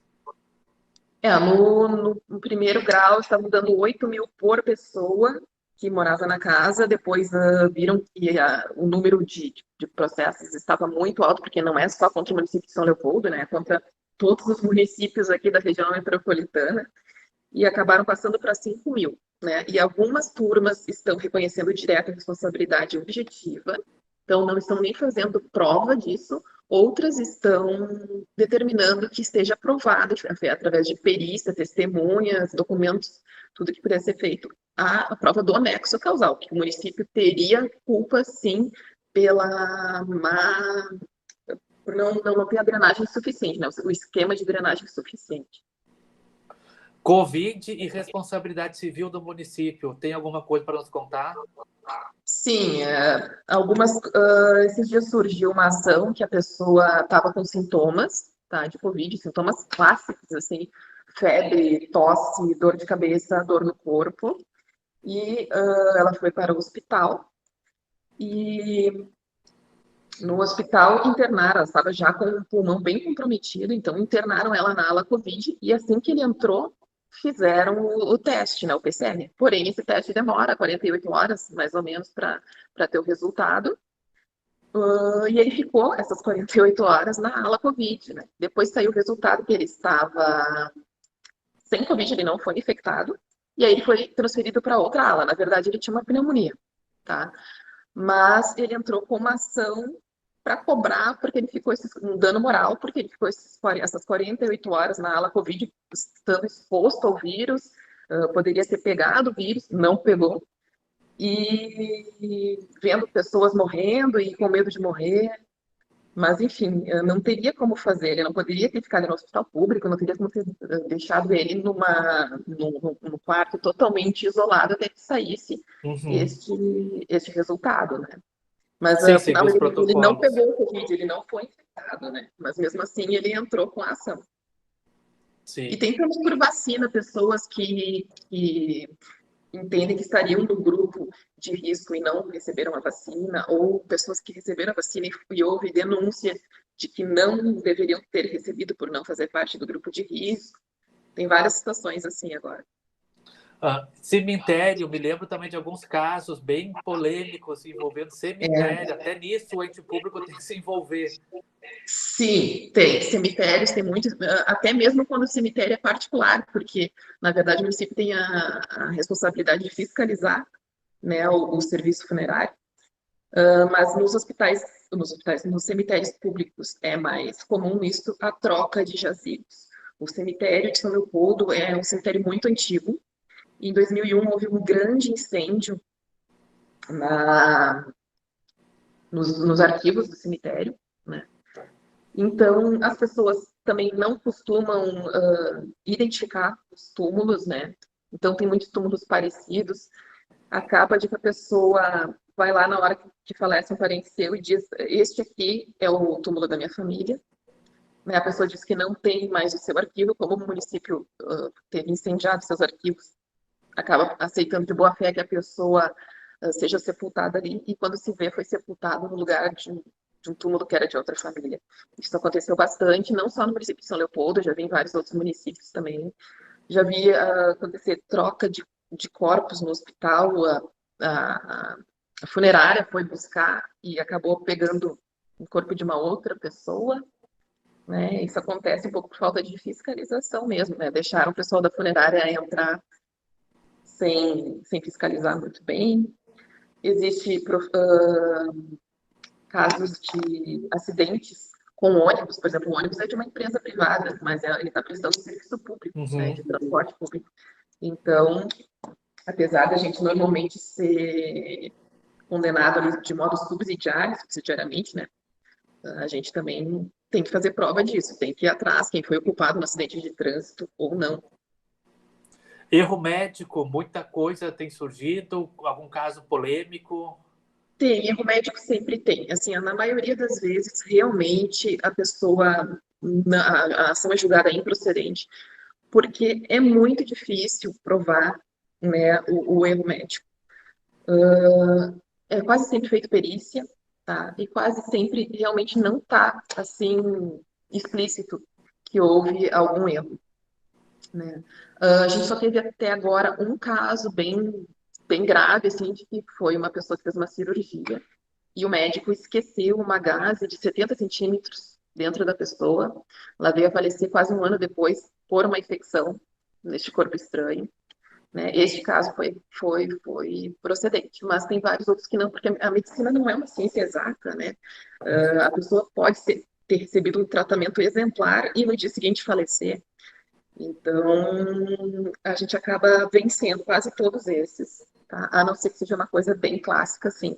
No primeiro grau, estamos dando 8 mil por pessoa, que morava na casa, depois viram que o número de processos estava muito alto, porque não é só contra o município de São Leopoldo, né? É contra todos os municípios aqui da região metropolitana, e acabaram passando para 5 mil, né? E algumas turmas estão reconhecendo direto a responsabilidade objetiva, então não estão nem fazendo prova disso, outras estão determinando que esteja aprovado através de perícia, testemunhas, documentos, tudo que puder ser feito, a prova do anexo causal, que o município teria culpa, sim, pela má, por não ter a drenagem suficiente, né? O esquema de drenagem suficiente. Covid e responsabilidade civil do município. Tem alguma coisa para nos contar? Sim, esses dias surgiu uma ação que a pessoa estava com sintomas, tá, de Covid, sintomas clássicos, assim, febre, tosse, dor de cabeça, dor no corpo, e ela foi para o hospital, e no hospital internaram, ela estava já com o pulmão bem comprometido, então internaram ela na ala Covid, e assim que ele entrou, fizeram o teste, né, o PCR. Porém, esse teste demora 48 horas, mais ou menos, para ter o resultado. E ele ficou essas 48 horas na ala Covid, né? Depois saiu o resultado que ele estava sem Covid, ele não foi infectado, e aí ele foi transferido para outra ala. Na verdade, ele tinha uma pneumonia, tá? Mas ele entrou com uma ação para cobrar, porque ele ficou um dano moral, porque ele ficou essas 48 horas na ala Covid, estando exposto ao vírus, poderia ter pegado o vírus, não pegou, e vendo pessoas morrendo e com medo de morrer, mas enfim, não teria como fazer, ele não poderia ter ficado no hospital público, não teria como ter deixado ele num quarto totalmente isolado até que saísse este resultado, né? Mas Sim, afinal segundo os ele não protocolos. pegou o Covid, ele não foi infectado, né? Mas mesmo assim ele entrou com a ação. Sim. E tem também por vacina pessoas que entendem que estariam no grupo de risco e não receberam a vacina, ou pessoas que receberam a vacina e houve denúncia de que não deveriam ter recebido por não fazer parte do grupo de risco. Tem várias situações assim agora. Cemitério, me lembro também de alguns casos bem polêmicos envolvendo cemitério. Até nisso o ente público tem que se envolver. Sim, tem. Cemitérios, tem muitos, até mesmo quando o cemitério é particular, porque, na verdade, o município tem a responsabilidade de fiscalizar, né, o serviço funerário, mas nos cemitérios públicos é mais comum isso, a troca de jazigos. O cemitério de São Leopoldo é um cemitério muito antigo. Em 2001 houve um grande incêndio nos arquivos do cemitério, né? Então, as pessoas também não costumam identificar os túmulos, né? Então, tem muitos túmulos parecidos. Acaba de que a pessoa vai lá na hora que falece um parente seu e diz: Este aqui é o túmulo da minha família. Né? A pessoa diz que não tem mais o seu arquivo, como o município teve incendiado seus arquivos, acaba aceitando de boa fé que a pessoa seja sepultada ali, e quando se vê, foi sepultado no lugar de um túmulo que era de outra família. Isso aconteceu bastante, não só no município de São Leopoldo, já vi em vários outros municípios também. Já vi acontecer troca de corpos no hospital, a funerária foi buscar e acabou pegando o corpo de uma outra pessoa, né? Isso acontece um pouco por falta de fiscalização mesmo, né? Deixaram o pessoal da funerária entrar sem fiscalizar muito bem. Existe casos de acidentes com ônibus, por exemplo, o ônibus é de uma empresa privada, mas ele está prestando serviço público, né, de transporte público. Então, apesar da gente normalmente ser condenado ali de modo subsidiariamente, né, a gente também tem que fazer prova disso, tem que ir atrás, quem foi o culpado no acidente de trânsito ou não. Erro médico, muita coisa tem surgido, algum caso polêmico? Tem, erro médico sempre tem. Assim, na maioria das vezes, realmente, a pessoa, a ação é julgada improcedente, porque é muito difícil provar, né, o erro médico. É quase sempre feito perícia, tá? E quase sempre realmente não está, assim, explícito que houve algum erro, né? A gente só teve até agora um caso bem bem grave, assim, de que foi uma pessoa que fez uma cirurgia e o médico esqueceu uma gaze de 70 centímetros dentro da pessoa. Ela veio a falecer quase um ano depois por uma infecção neste corpo estranho. Né? Este caso foi procedente, mas tem vários outros que não, porque a medicina não é uma ciência exata, né? A pessoa pode ter recebido um tratamento exemplar e no dia seguinte falecer. Então, a gente acaba vencendo quase todos esses, tá? A não ser que seja uma coisa bem clássica, assim.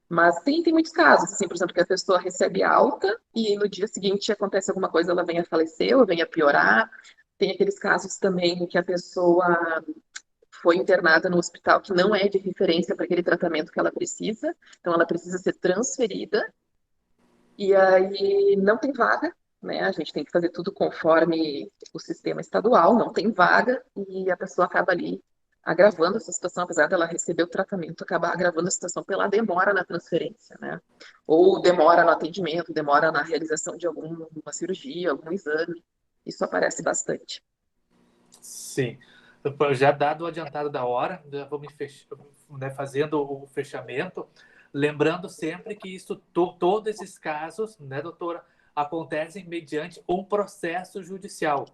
Mas tem muitos casos, assim, por exemplo, que a pessoa recebe alta e no dia seguinte acontece alguma coisa, ela vem a falecer ou vem a piorar. Tem aqueles casos também que a pessoa foi internada no hospital que não é de referência para aquele tratamento que ela precisa, então ela precisa ser transferida e aí não tem vaga, né? A gente tem que fazer tudo conforme o sistema estadual, não tem vaga e a pessoa acaba ali agravando essa situação, apesar dela receber o tratamento, acaba agravando a situação pela demora na transferência, né? Ou demora no atendimento, demora na realização de alguma cirurgia, algum exame. Isso aparece bastante. Sim. Já dado o adiantado da hora, já vou me né, fazendo o fechamento, lembrando sempre que todos esses casos, né, doutora, acontecem mediante um processo judicial.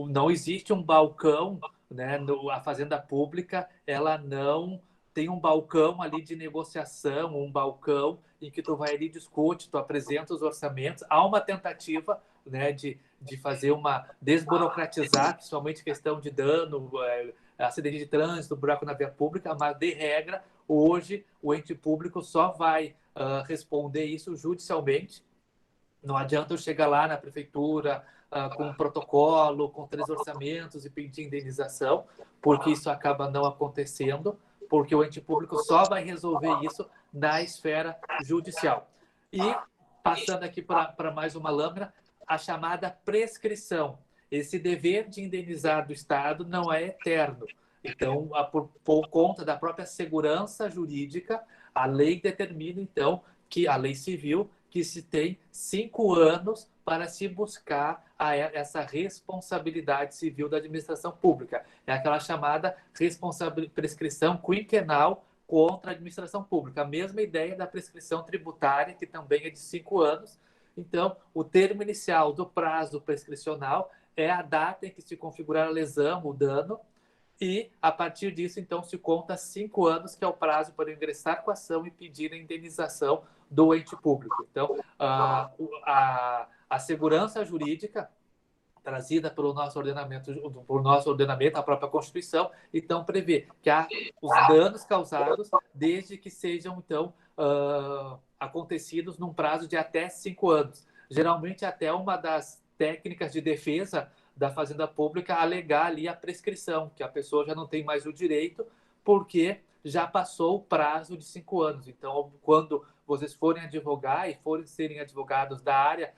Não existe um balcão, né, a Fazenda Pública, ela não tem um balcão ali de negociação, um balcão em que tu vai ali discute, tu apresenta os orçamentos, há uma tentativa, né, de fazer desburocratizar, principalmente questão de dano, acidente de trânsito, buraco na via pública, mas de regra, hoje o ente público só vai responder isso judicialmente. Não adianta eu chegar lá na prefeitura com um protocolo, com 3 orçamentos e pedir indenização, porque isso acaba não acontecendo, porque o ente público só vai resolver isso na esfera judicial. E, passando aqui para mais uma lâmina, a chamada prescrição. Esse dever de indenizar do Estado não é eterno. Então, por conta da própria segurança jurídica, a lei determina, então, que a lei civil, que se tem 5 anos para se buscar essa responsabilidade civil da administração pública. É aquela chamada prescrição quinquenal contra a administração pública. A mesma ideia da prescrição tributária, que também é de 5 anos. Então, o termo inicial do prazo prescricional é a data em que se configurar a lesão, o dano, e, a partir disso, então, se conta 5 anos, que é o prazo para ingressar com a ação e pedir a indenização do ente público. Então, a segurança jurídica trazida pelo nosso ordenamento, a própria Constituição, então prevê que há os danos causados desde que sejam, então, acontecidos num prazo de até 5 anos. Geralmente, até uma das técnicas de defesa da Fazenda Pública alegar ali a prescrição, que a pessoa já não tem mais o direito, porque já passou o prazo de 5 anos. Então, quando vocês forem advogar e forem serem advogados da área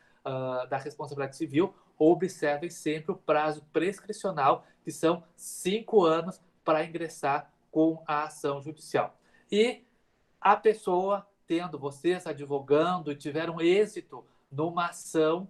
da responsabilidade civil, observem sempre o prazo prescricional, que são 5 anos para ingressar com a ação judicial. E a pessoa, tendo vocês advogando e tiveram êxito numa ação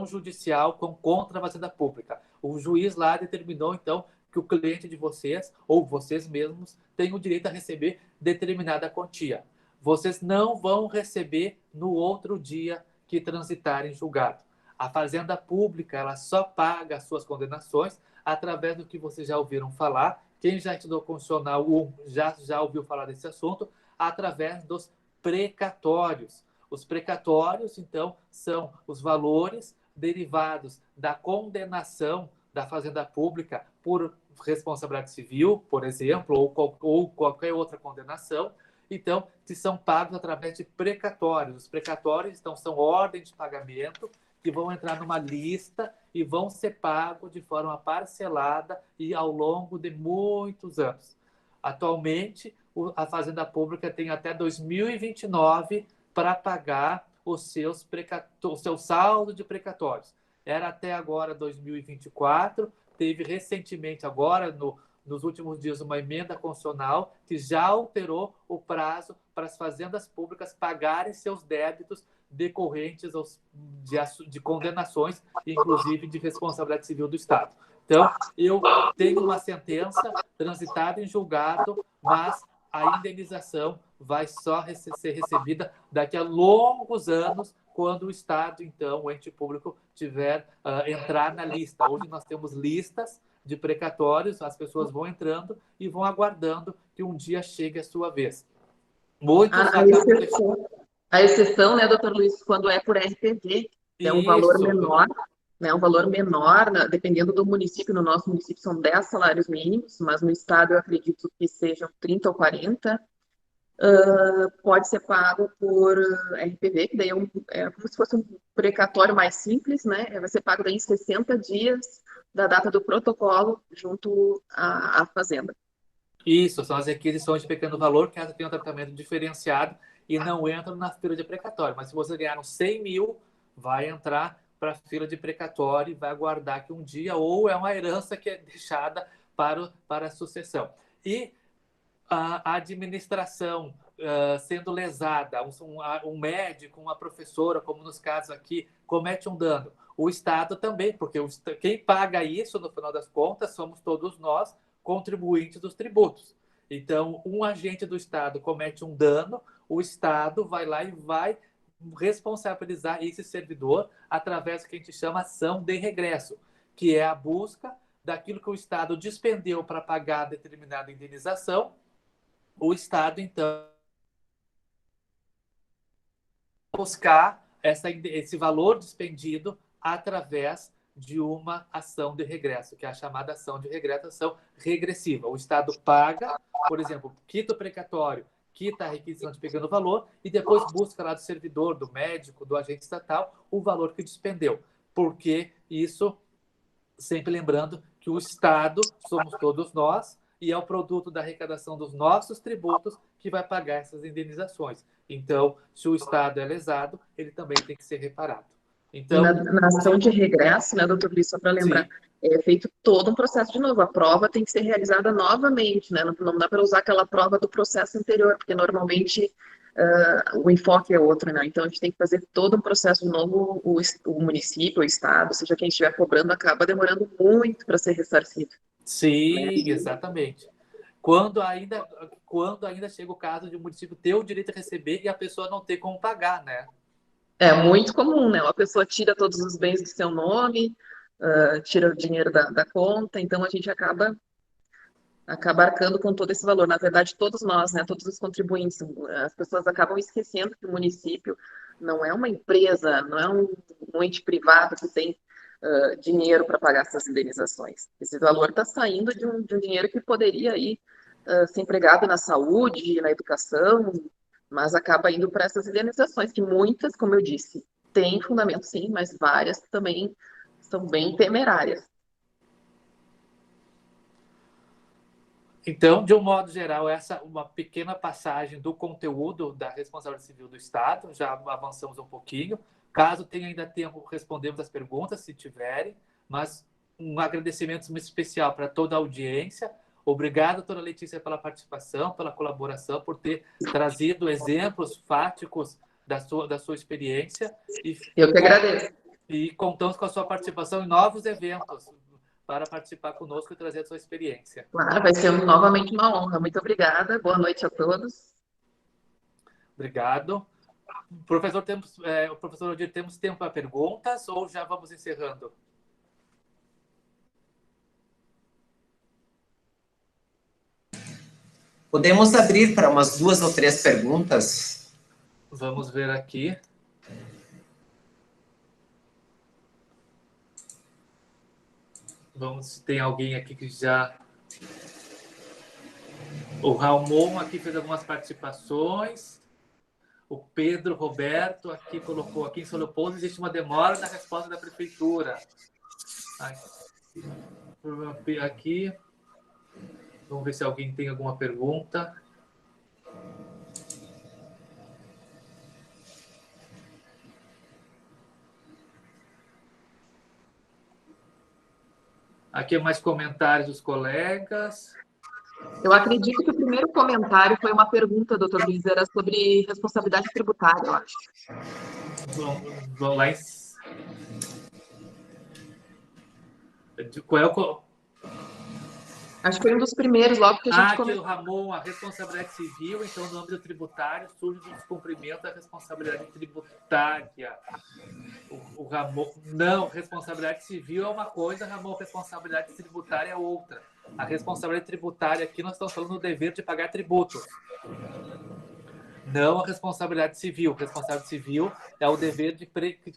judicial contra a Fazenda Pública. O juiz lá determinou, então, que o cliente de vocês, ou vocês mesmos, têm o direito a receber determinada quantia. Vocês não vão receber no outro dia que transitarem em julgado. A Fazenda Pública, ela só paga as suas condenações através do que vocês já ouviram falar. Quem já estudou Constitucional 1 já ouviu falar desse assunto, através dos precatórios. Os precatórios, então, são os valores derivados da condenação da Fazenda Pública por responsabilidade civil, por exemplo, ou qualquer outra condenação, então, que são pagos através de precatórios. Os precatórios, então, são ordens de pagamento que vão entrar numa lista e vão ser pagos de forma parcelada e ao longo de muitos anos. Atualmente, a Fazenda Pública tem até 2029 para pagar o seu saldo de precatórios. Era até agora 2024, teve recentemente agora, nos últimos dias, uma emenda constitucional que já alterou o prazo para as fazendas públicas pagarem seus débitos decorrentes de condenações, inclusive de responsabilidade civil do Estado. Então, eu tenho uma sentença transitada em julgado, mas a indenização vai só ser recebida daqui a longos anos, quando o Estado, então, o ente público, tiver entrar na lista. Hoje nós temos listas de precatórios, as pessoas vão entrando e vão aguardando que um dia chegue a sua vez. Muitos acabam deixando... A exceção, né, doutor Luiz, quando é por RPV, é um valor menor, né, um valor menor, dependendo do município. No nosso município são 10 salários mínimos, mas no estado eu acredito que sejam 30 ou 40. Pode ser pago por RPV, que daí é como se fosse um precatório mais simples, né? Vai ser pago daí em 60 dias da data do protocolo junto à Fazenda. Isso, são as requisições de pequeno valor, que elas têm um tratamento diferenciado e não entram na fila de precatório. Mas se você ganhar 100 mil, vai entrar para a fila de precatório e vai aguardar que um dia, ou é uma herança que é deixada para a sucessão. E a administração sendo lesada, um médico, uma professora, como nos casos aqui, comete um dano. O Estado também, porque quem paga isso, no final das contas, somos todos nós, contribuintes dos tributos. Então, um agente do Estado comete um dano, o Estado vai lá e vai responsabilizar esse servidor através do que a gente chama ação de regresso, que é a busca daquilo que o Estado despendeu para pagar determinada indenização. O Estado, então, buscar esse valor despendido através de uma ação de regresso, que é a chamada ação de regresso, ação regressiva. O Estado paga, por exemplo, quita o precatório, quita a requisição de pequeno valor e depois busca lá do servidor, do médico, do agente estatal, o valor que despendeu. Porque isso, sempre lembrando que o Estado somos todos nós, e é o produto da arrecadação dos nossos tributos que vai pagar essas indenizações. Então, se o Estado é lesado, ele também tem que ser reparado. Então, na ação de regresso, né, doutor Luiz, só para lembrar, é feito todo um processo de novo. A prova tem que ser realizada novamente, né? Não dá para usar aquela prova do processo anterior, porque normalmente o enfoque é outro, né? Então a gente tem que fazer todo um processo novo. O município, o estado, seja quem estiver cobrando, acaba demorando muito para ser ressarcido. Sim, né? Exatamente. Quando ainda chega o caso de o município ter o direito a receber e a pessoa não ter como pagar, né? É muito comum, né? Uma pessoa tira todos os bens do seu nome, tira o dinheiro da conta, então a gente acaba arcando com todo esse valor. Na verdade, todos nós, né, todos os contribuintes, as pessoas acabam esquecendo que o município não é uma empresa, não é um ente privado que tem dinheiro para pagar essas indenizações. Esse valor está saindo de um dinheiro que poderia ir ser empregado na saúde, na educação, mas acaba indo para essas indenizações, que muitas, como eu disse, têm fundamento sim, mas várias também são bem temerárias. Então, de um modo geral, essa é uma pequena passagem do conteúdo da responsabilidade civil do Estado. Já avançamos um pouquinho. Caso tenha ainda tempo, respondemos as perguntas, se tiverem. Mas um agradecimento especial para toda a audiência. Obrigado, doutora Letícia, pela participação, pela colaboração, por ter trazido exemplos fáticos da sua experiência. Eu que agradeço. E contamos com a sua participação em novos eventos, para participar conosco e trazer a sua experiência. Claro, vai ser novamente uma honra. Muito obrigada. Boa noite a todos. Obrigado. Professor Odir, temos tempo para perguntas ou já vamos encerrando? Podemos abrir para umas 2 ou 3 perguntas? Vamos ver aqui. Vamos, tem alguém aqui que já... O Ramon aqui fez algumas participações. O Pedro Roberto aqui colocou aqui em São Leopoldo existe uma demora na resposta da prefeitura. Aqui. Vamos ver se alguém tem alguma pergunta. Aqui mais comentários dos colegas. Eu acredito que o primeiro comentário foi uma pergunta, doutor Luiz, era sobre responsabilidade tributária, eu acho. Vamos lá. Qual é o... Acho que foi um dos primeiros, logo que a gente começou. O Ramon, a responsabilidade civil, então, no âmbito tributário, surge o descumprimento da responsabilidade tributária. O Ramon... Não, responsabilidade civil é uma coisa, Ramon, responsabilidade tributária é outra. A responsabilidade tributária aqui, nós estamos falando do dever de pagar tributo. Não a responsabilidade civil. Responsabilidade civil é o dever de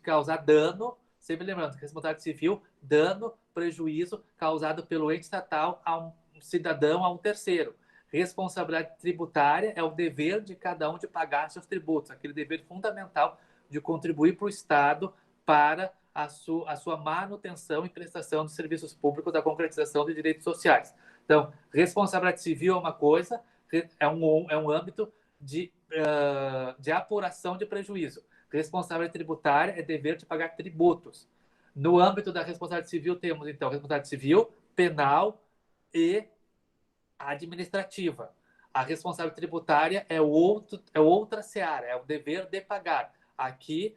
causar dano, sempre lembrando, responsabilidade civil, dano, prejuízo causado pelo ente estatal a um cidadão, a um terceiro. Responsabilidade tributária é o dever de cada um de pagar seus tributos, aquele dever fundamental de contribuir para o Estado para a sua manutenção e prestação de serviços públicos, da concretização de direitos sociais. Então, responsabilidade civil é uma coisa, é um âmbito de apuração de prejuízo. Responsabilidade tributária é dever de pagar tributos. No âmbito da responsabilidade civil, temos, então, responsabilidade civil, penal e administrativa. A responsabilidade tributária é outra seara, é o dever de pagar. Aqui,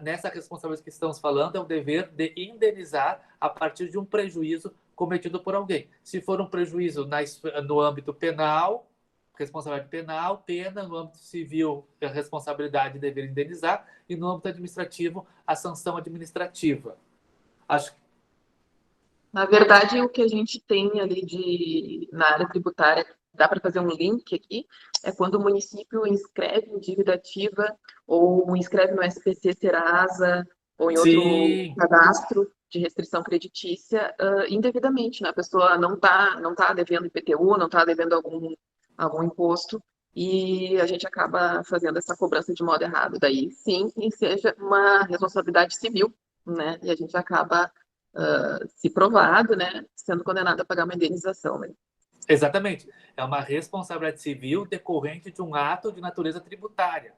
nessa responsabilidade que estamos falando, é o dever de indenizar a partir de um prejuízo cometido por alguém. Se for um prejuízo no âmbito penal, responsabilidade penal, pena; no âmbito civil, a responsabilidade de dever indenizar; e no âmbito administrativo, a sanção administrativa. Acho que... Na verdade, o que a gente tem ali na área tributária, dá para fazer um link aqui, é quando o município inscreve em dívida ativa ou inscreve no SPC Serasa ou em outro cadastro de restrição creditícia indevidamente, né? A pessoa não tá devendo IPTU, não está devendo algum imposto, e a gente acaba fazendo essa cobrança de modo errado. Daí, sim, que seja uma responsabilidade civil, né? E a gente acaba, se provado, né, sendo condenado a pagar uma indenização. Né? Exatamente. É uma responsabilidade civil decorrente de um ato de natureza tributária.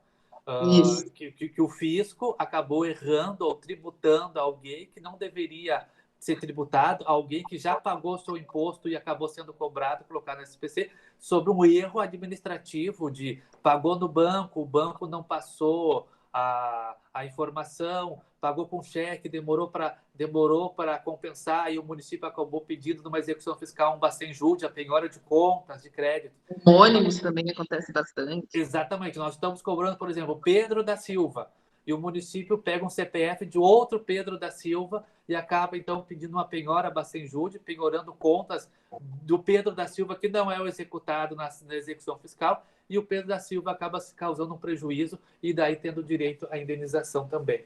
Que o fisco acabou errando ou tributando alguém que não deveria ser tributado, alguém que já pagou seu imposto e acabou sendo cobrado, colocado no SPC, sobre um erro administrativo de pagou no banco, o banco não passou a informação, pagou com cheque, demorou para compensar, e o município acabou pedindo numa execução fiscal um Bacenjude, a penhora de contas, de crédito. Homônimos também acontece bastante. Exatamente. Nós estamos cobrando, por exemplo, Pedro da Silva, e o município pega um CPF de outro Pedro da Silva e acaba, então, pedindo uma penhora Bacenjude, penhorando contas do Pedro da Silva, que não é o executado na execução fiscal, e o Pedro da Silva acaba se causando um prejuízo e daí tendo direito à indenização também.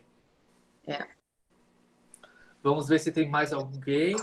Vamos ver se tem mais alguém.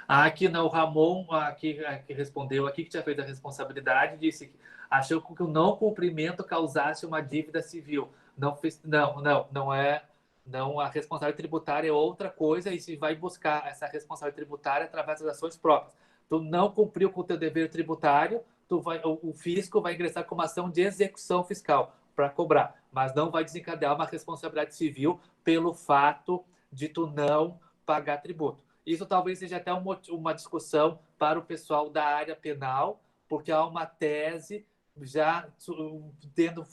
Aqui não, o Ramon, que respondeu aqui, que tinha feito a responsabilidade, disse que achou que o não cumprimento causasse uma dívida civil. Não é. Não, a responsabilidade tributária é outra coisa, e se vai buscar essa responsabilidade tributária através das ações próprias. Tu não cumpriu com o teu dever tributário, o fisco vai ingressar com uma ação de execução fiscal para cobrar, mas não vai desencadear uma responsabilidade civil pelo fato de tu não pagar tributo. Isso talvez seja até uma discussão para o pessoal da área penal, porque há uma tese já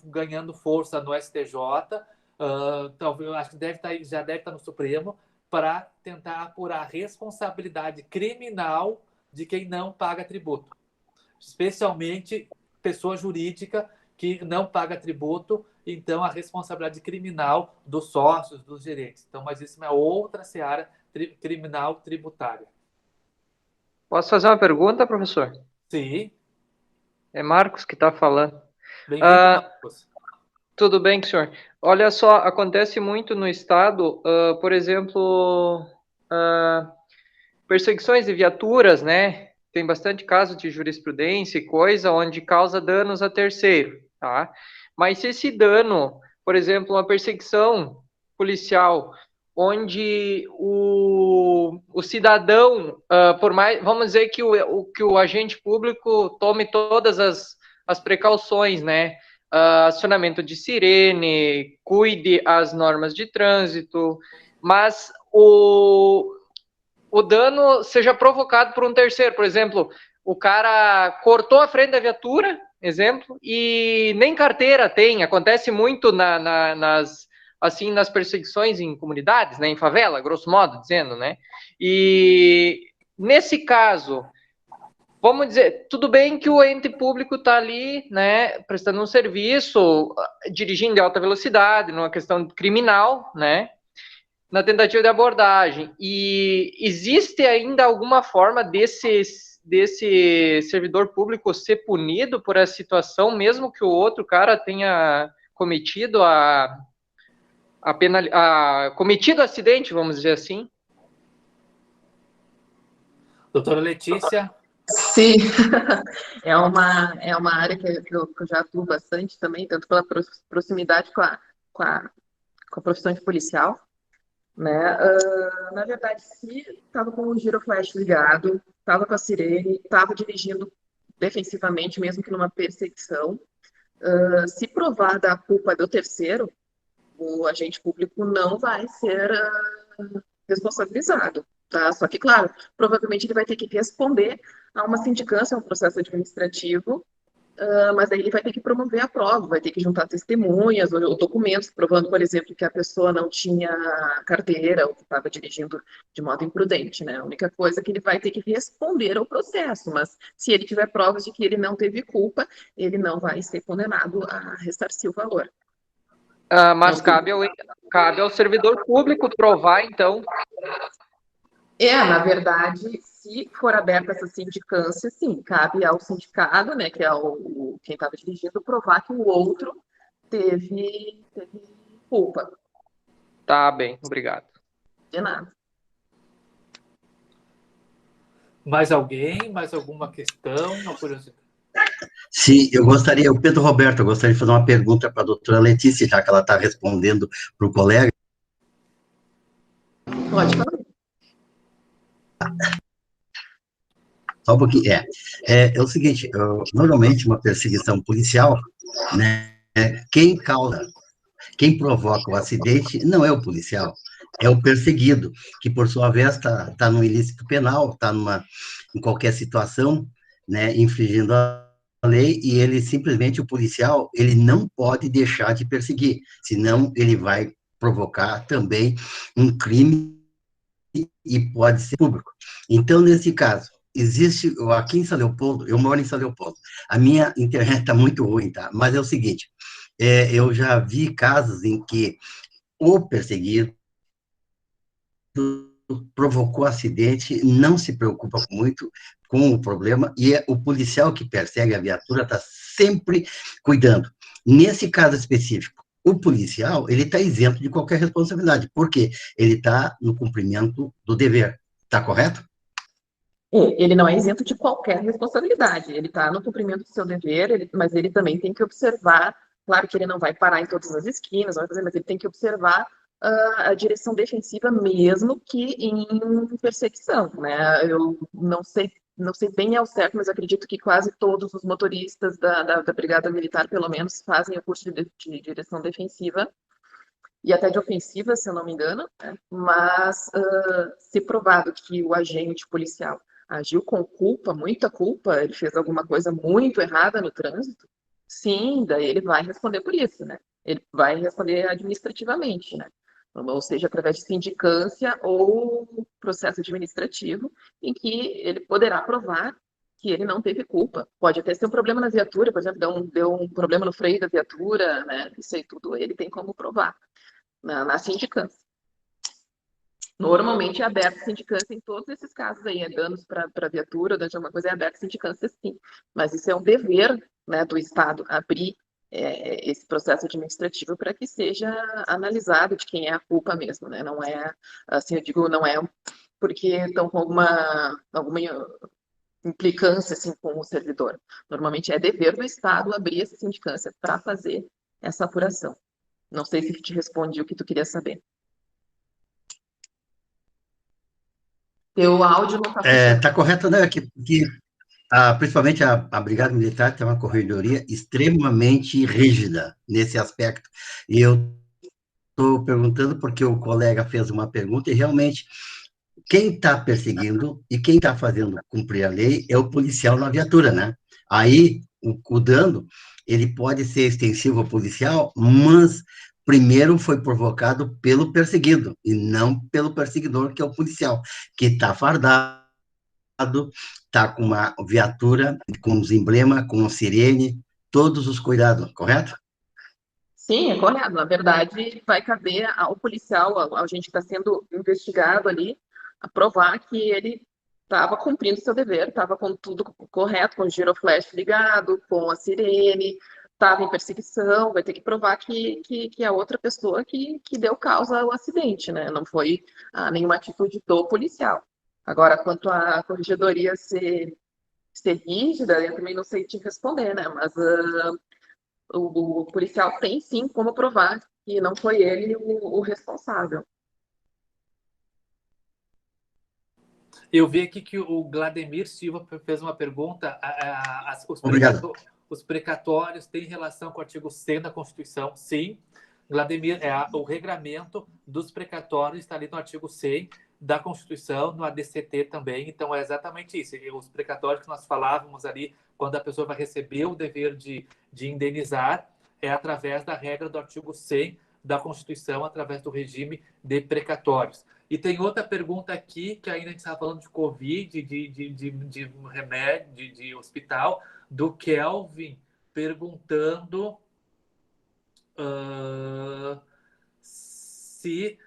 ganhando força no STJ, talvez, acho que já deve estar no Supremo, para tentar apurar a responsabilidade criminal de quem não paga tributo. Especialmente pessoa jurídica que não paga tributo, então a responsabilidade criminal dos sócios, dos gerentes. Então, mas isso é outra seara criminal tributária. Posso fazer uma pergunta, professor? Sim. É Marcos que está falando. Bem-vindo, Marcos. Tudo bem, senhor? Olha só, acontece muito no Estado, por exemplo, perseguições de viaturas, né? Tem bastante caso de jurisprudência e coisa onde causa danos a terceiro, tá? Mas se esse dano, por exemplo, uma perseguição policial, onde o cidadão, por mais, vamos dizer que o agente público tome todas as precauções, né? Acionamento de sirene, cuide as normas de trânsito, mas o o dano seja provocado por um terceiro. Por exemplo, o cara cortou a frente da viatura, exemplo, e nem carteira tem. Acontece muito nas perseguições em comunidades, né, em favela, grosso modo dizendo, né? E nesse caso, vamos dizer, tudo bem que o ente público está ali, né, prestando um serviço, dirigindo em alta velocidade, numa questão criminal, né, na tentativa de abordagem. E existe ainda alguma forma desse servidor público ser punido por essa situação, mesmo que o outro cara tenha cometido cometido acidente, vamos dizer assim? Doutora Letícia? Sim, é uma área que eu já atuo bastante também, tanto pela proximidade com a profissão de policial, né? Na verdade, se estava com o giroflash ligado, estava com a sirene, estava dirigindo defensivamente, mesmo que numa perseguição, se provar da culpa do terceiro, o agente público não vai ser responsabilizado, tá? Só que, claro, provavelmente ele vai ter que responder a uma sindicância, a um processo administrativo, mas aí ele vai ter que promover a prova, vai ter que juntar testemunhas ou documentos provando, por exemplo, que a pessoa não tinha carteira ou que estava dirigindo de modo imprudente, né? A única coisa é que ele vai ter que responder ao processo, mas se ele tiver provas de que ele não teve culpa, ele não vai ser condenado a ressarcir o valor. Mas cabe ao servidor público provar, então. Na verdade, se for aberta essa sindicância, sim, cabe ao sindicado, né, que é quem estava dirigindo, provar que o outro teve culpa. Tá bem, obrigado. De nada. Mais alguém? Mais alguma questão? Uma curiosidade? Sim, o Pedro Roberto, eu gostaria de fazer uma pergunta para a doutora Letícia, já que ela está respondendo para o colega. Pode falar. Só um pouquinho. É o seguinte, normalmente uma perseguição policial, né, quem provoca o acidente não é o policial, é o perseguido, que por sua vez está no ilícito penal, está em qualquer situação, né, infringindo a lei, e ele simplesmente, o policial, ele não pode deixar de perseguir, senão ele vai provocar também um crime e pode ser público. Então, nesse caso, existe, aqui em São Leopoldo, eu moro em São Leopoldo, a minha internet está muito ruim, tá? Mas é o seguinte, eu já vi casos em que o perseguido provocou acidente, não se preocupa muito com o problema, e o policial que persegue a viatura está sempre cuidando. Nesse caso específico, o policial, ele está isento de qualquer responsabilidade, porque ele está no cumprimento do dever. Está correto? Ele não é isento de qualquer responsabilidade, ele está no cumprimento do seu dever, mas ele também tem que observar, claro que ele não vai parar em todas as esquinas, mas ele tem que observar a direção defensiva, mesmo que em perseguição, né? Eu não sei bem ao certo, mas acredito que quase todos os motoristas da Brigada Militar, pelo menos, fazem o curso de direção defensiva, e até de ofensiva, se eu não me engano, né? Mas se provado que o agente policial agiu com culpa, muita culpa, ele fez alguma coisa muito errada no trânsito, sim, daí ele vai responder por isso, né? Ele vai responder administrativamente, né? Ou seja, através de sindicância ou processo administrativo, em que ele poderá provar que ele não teve culpa. Pode até ser um problema na viatura, por exemplo, deu um problema no freio da viatura, né? Isso aí tudo ele tem como provar na sindicância. Normalmente é aberta sindicância em todos esses casos aí, danos para a viatura, danos de alguma coisa, é aberta sindicância sim. Mas isso é um dever, né, do Estado, abrir esse processo administrativo para que seja analisado de quem é a culpa mesmo, né? Não é, assim, eu digo, não é porque estão com alguma implicância assim, com o servidor. Normalmente é dever do Estado abrir essa sindicância para fazer essa apuração. Não sei se te respondi o que tu queria saber. Teu áudio não está Está correto, né? Que principalmente a Brigada Militar tem uma corredoria extremamente rígida nesse aspecto. E eu estou perguntando porque o colega fez uma pergunta e realmente quem está perseguindo e quem está fazendo cumprir a lei é o policial na viatura, né? Aí, o dano, ele pode ser extensivo ao policial, mas primeiro foi provocado pelo perseguido, e não pelo perseguidor, que é o policial, que está fardado, está com uma viatura, com os emblemas, com sirene, todos os cuidados, correto? Sim, é correto. Na verdade, vai caber ao policial, ao gente que está sendo investigado ali, a provar que ele estava cumprindo seu dever, estava com tudo correto, com o giroflash ligado, com a sirene, estava em perseguição, vai ter que provar que é a outra pessoa que deu causa ao acidente, né? Não foi nenhuma atitude do policial. Agora, quanto à corregedoria ser rígida, eu também não sei te responder, né? Mas o policial tem sim como provar que não foi ele o responsável. Eu vi aqui que o Glademir Silva fez uma pergunta. Obrigado. Os precatórios têm relação com o artigo 100 da Constituição? Sim. Glademir, o regramento dos precatórios está ali no artigo 100 da Constituição, no ADCT também. Então, é exatamente isso. Os precatórios que nós falávamos ali, quando a pessoa vai receber o dever de indenizar, é através da regra do artigo 100 da Constituição, através do regime de precatórios. E tem outra pergunta aqui, que ainda a gente estava falando de Covid, de remédio, de hospital, do Kelvin, perguntando se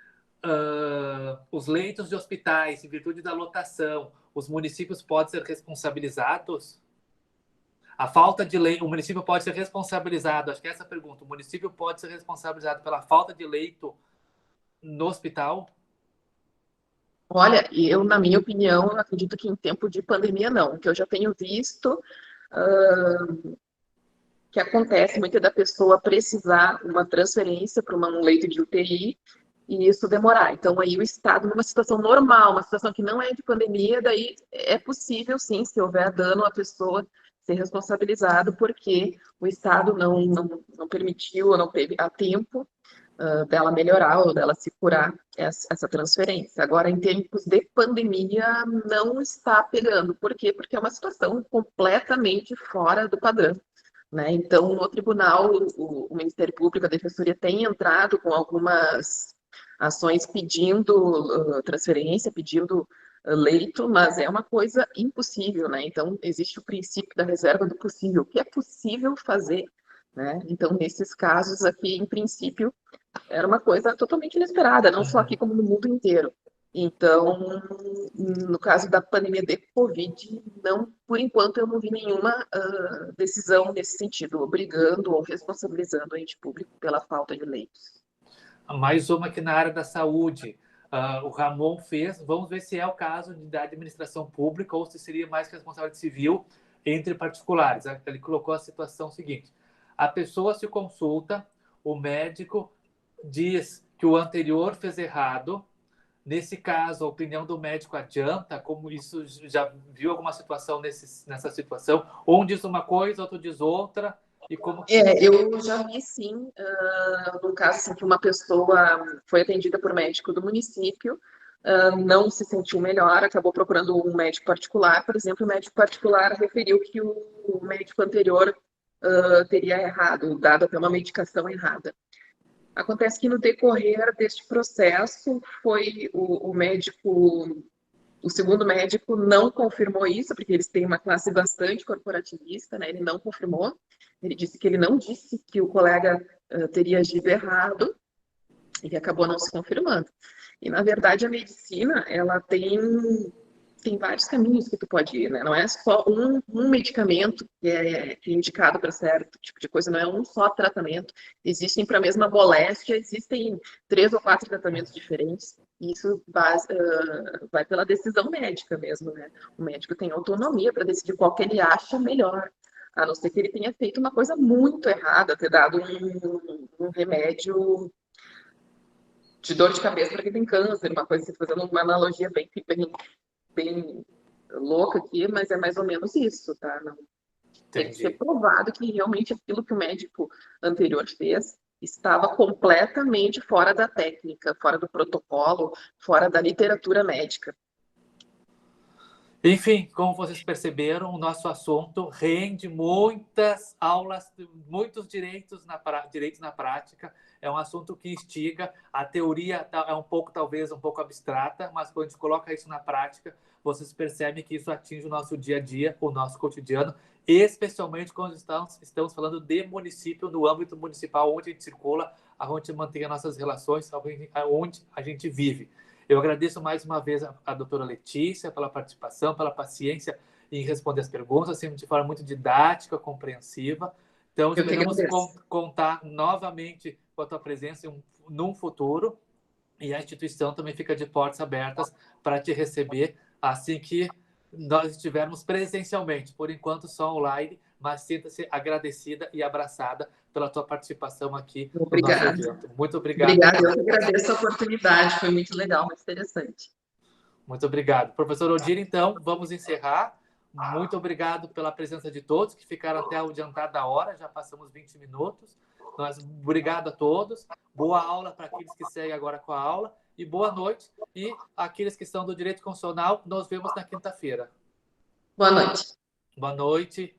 os leitos de hospitais, em virtude da lotação, os municípios podem ser responsabilizados? A falta de leito, o município pode ser responsabilizado, acho que é essa a pergunta, o município pode ser responsabilizado pela falta de leito no hospital? Olha, eu, na minha opinião, eu acredito que em tempo de pandemia não. O que eu já tenho visto que acontece muito é da pessoa precisar uma transferência para um leito de UTI e isso demorar. Então, aí o Estado, numa situação normal, uma situação que não é de pandemia, daí é possível, sim, se houver dano, a pessoa ser responsabilizado porque o Estado não permitiu ou não teve a tempo dela melhorar ou dela se curar essa transferência. Agora, em tempos de pandemia, não está pegando. Por quê? Porque é uma situação completamente fora do padrão. Né? Então, no tribunal, o Ministério Público, a Defensoria tem entrado com algumas ações pedindo transferência, pedindo leito, mas é uma coisa impossível, né? Então, existe o princípio da reserva do possível, o que é possível fazer, né? Então, nesses casos aqui, em princípio, era uma coisa totalmente inesperada, não só aqui como no mundo inteiro. Então, no caso da pandemia de Covid, não, por enquanto eu não vi nenhuma decisão nesse sentido, obrigando ou responsabilizando o ente público pela falta de leitos. Mais uma aqui na área da saúde. O Ramon fez, vamos ver se é o caso da administração pública ou se seria mais responsabilidade civil entre particulares. Ele colocou a situação seguinte: a pessoa se consulta, o médico diz que o anterior fez errado. Nesse caso, a opinião do médico adianta? Como isso, já viu alguma situação nessa situação? Um diz uma coisa, outro diz outra. E como que... Eu já vi sim, num caso assim, que uma pessoa foi atendida por médico do município, não se sentiu melhor, acabou procurando um médico particular, por exemplo, o médico particular referiu que o médico anterior teria errado, dado até uma medicação errada. Acontece que no decorrer deste processo foi o médico, o segundo médico não confirmou isso, porque eles têm uma classe bastante corporativista, né? Ele não confirmou, ele disse que ele não disse que o colega teria agido errado e que acabou não se confirmando. E, na verdade, a medicina, ela tem vários caminhos que tu pode ir, né? Não é só um medicamento que é indicado para certo tipo de coisa, não é um só tratamento. Existem para a mesma moléstia, existem 3 ou 4 tratamentos diferentes. E isso vai pela decisão médica mesmo, né? O médico tem autonomia para decidir qual que ele acha melhor, a não ser que ele tenha feito uma coisa muito errada, ter dado um remédio de dor de cabeça para quem tem câncer, uma coisa assim, fazendo uma analogia bem louca aqui, mas é mais ou menos isso, tá? Não, tem que ser provado que realmente aquilo que o médico anterior fez estava completamente fora da técnica, fora do protocolo, fora da literatura médica. Enfim, como vocês perceberam, o nosso assunto rende muitas aulas, muitos direitos na prática. É um assunto que instiga. A teoria é um pouco, talvez, um pouco abstrata, mas quando a gente coloca isso na prática, vocês percebem que isso atinge o nosso dia a dia, o nosso cotidiano, especialmente quando estamos falando de município, no âmbito municipal, onde a gente circula, onde mantém as nossas relações, onde a gente vive. Eu agradeço mais uma vez a doutora Letícia pela participação, pela paciência em responder as perguntas, sempre de forma muito didática, compreensiva. Então, esperamos contar novamente com a tua presença num futuro, e a instituição também fica de portas abertas para te receber assim que nós estivermos presencialmente. Por enquanto, só online, mas sinta-se agradecida e abraçada pela tua participação aqui no nosso evento. Muito obrigado. Obrigada, eu que agradeço a oportunidade, foi muito legal, muito interessante. Muito obrigado. Professor Odir, então, vamos encerrar. Muito obrigado pela presença de todos que ficaram até o adiantado da hora, já passamos 20 minutos. Obrigado a todos. Boa aula para aqueles que seguem agora com a aula e boa noite. E aqueles que são do Direito Constitucional, nos vemos na quinta-feira. Boa noite. Boa noite.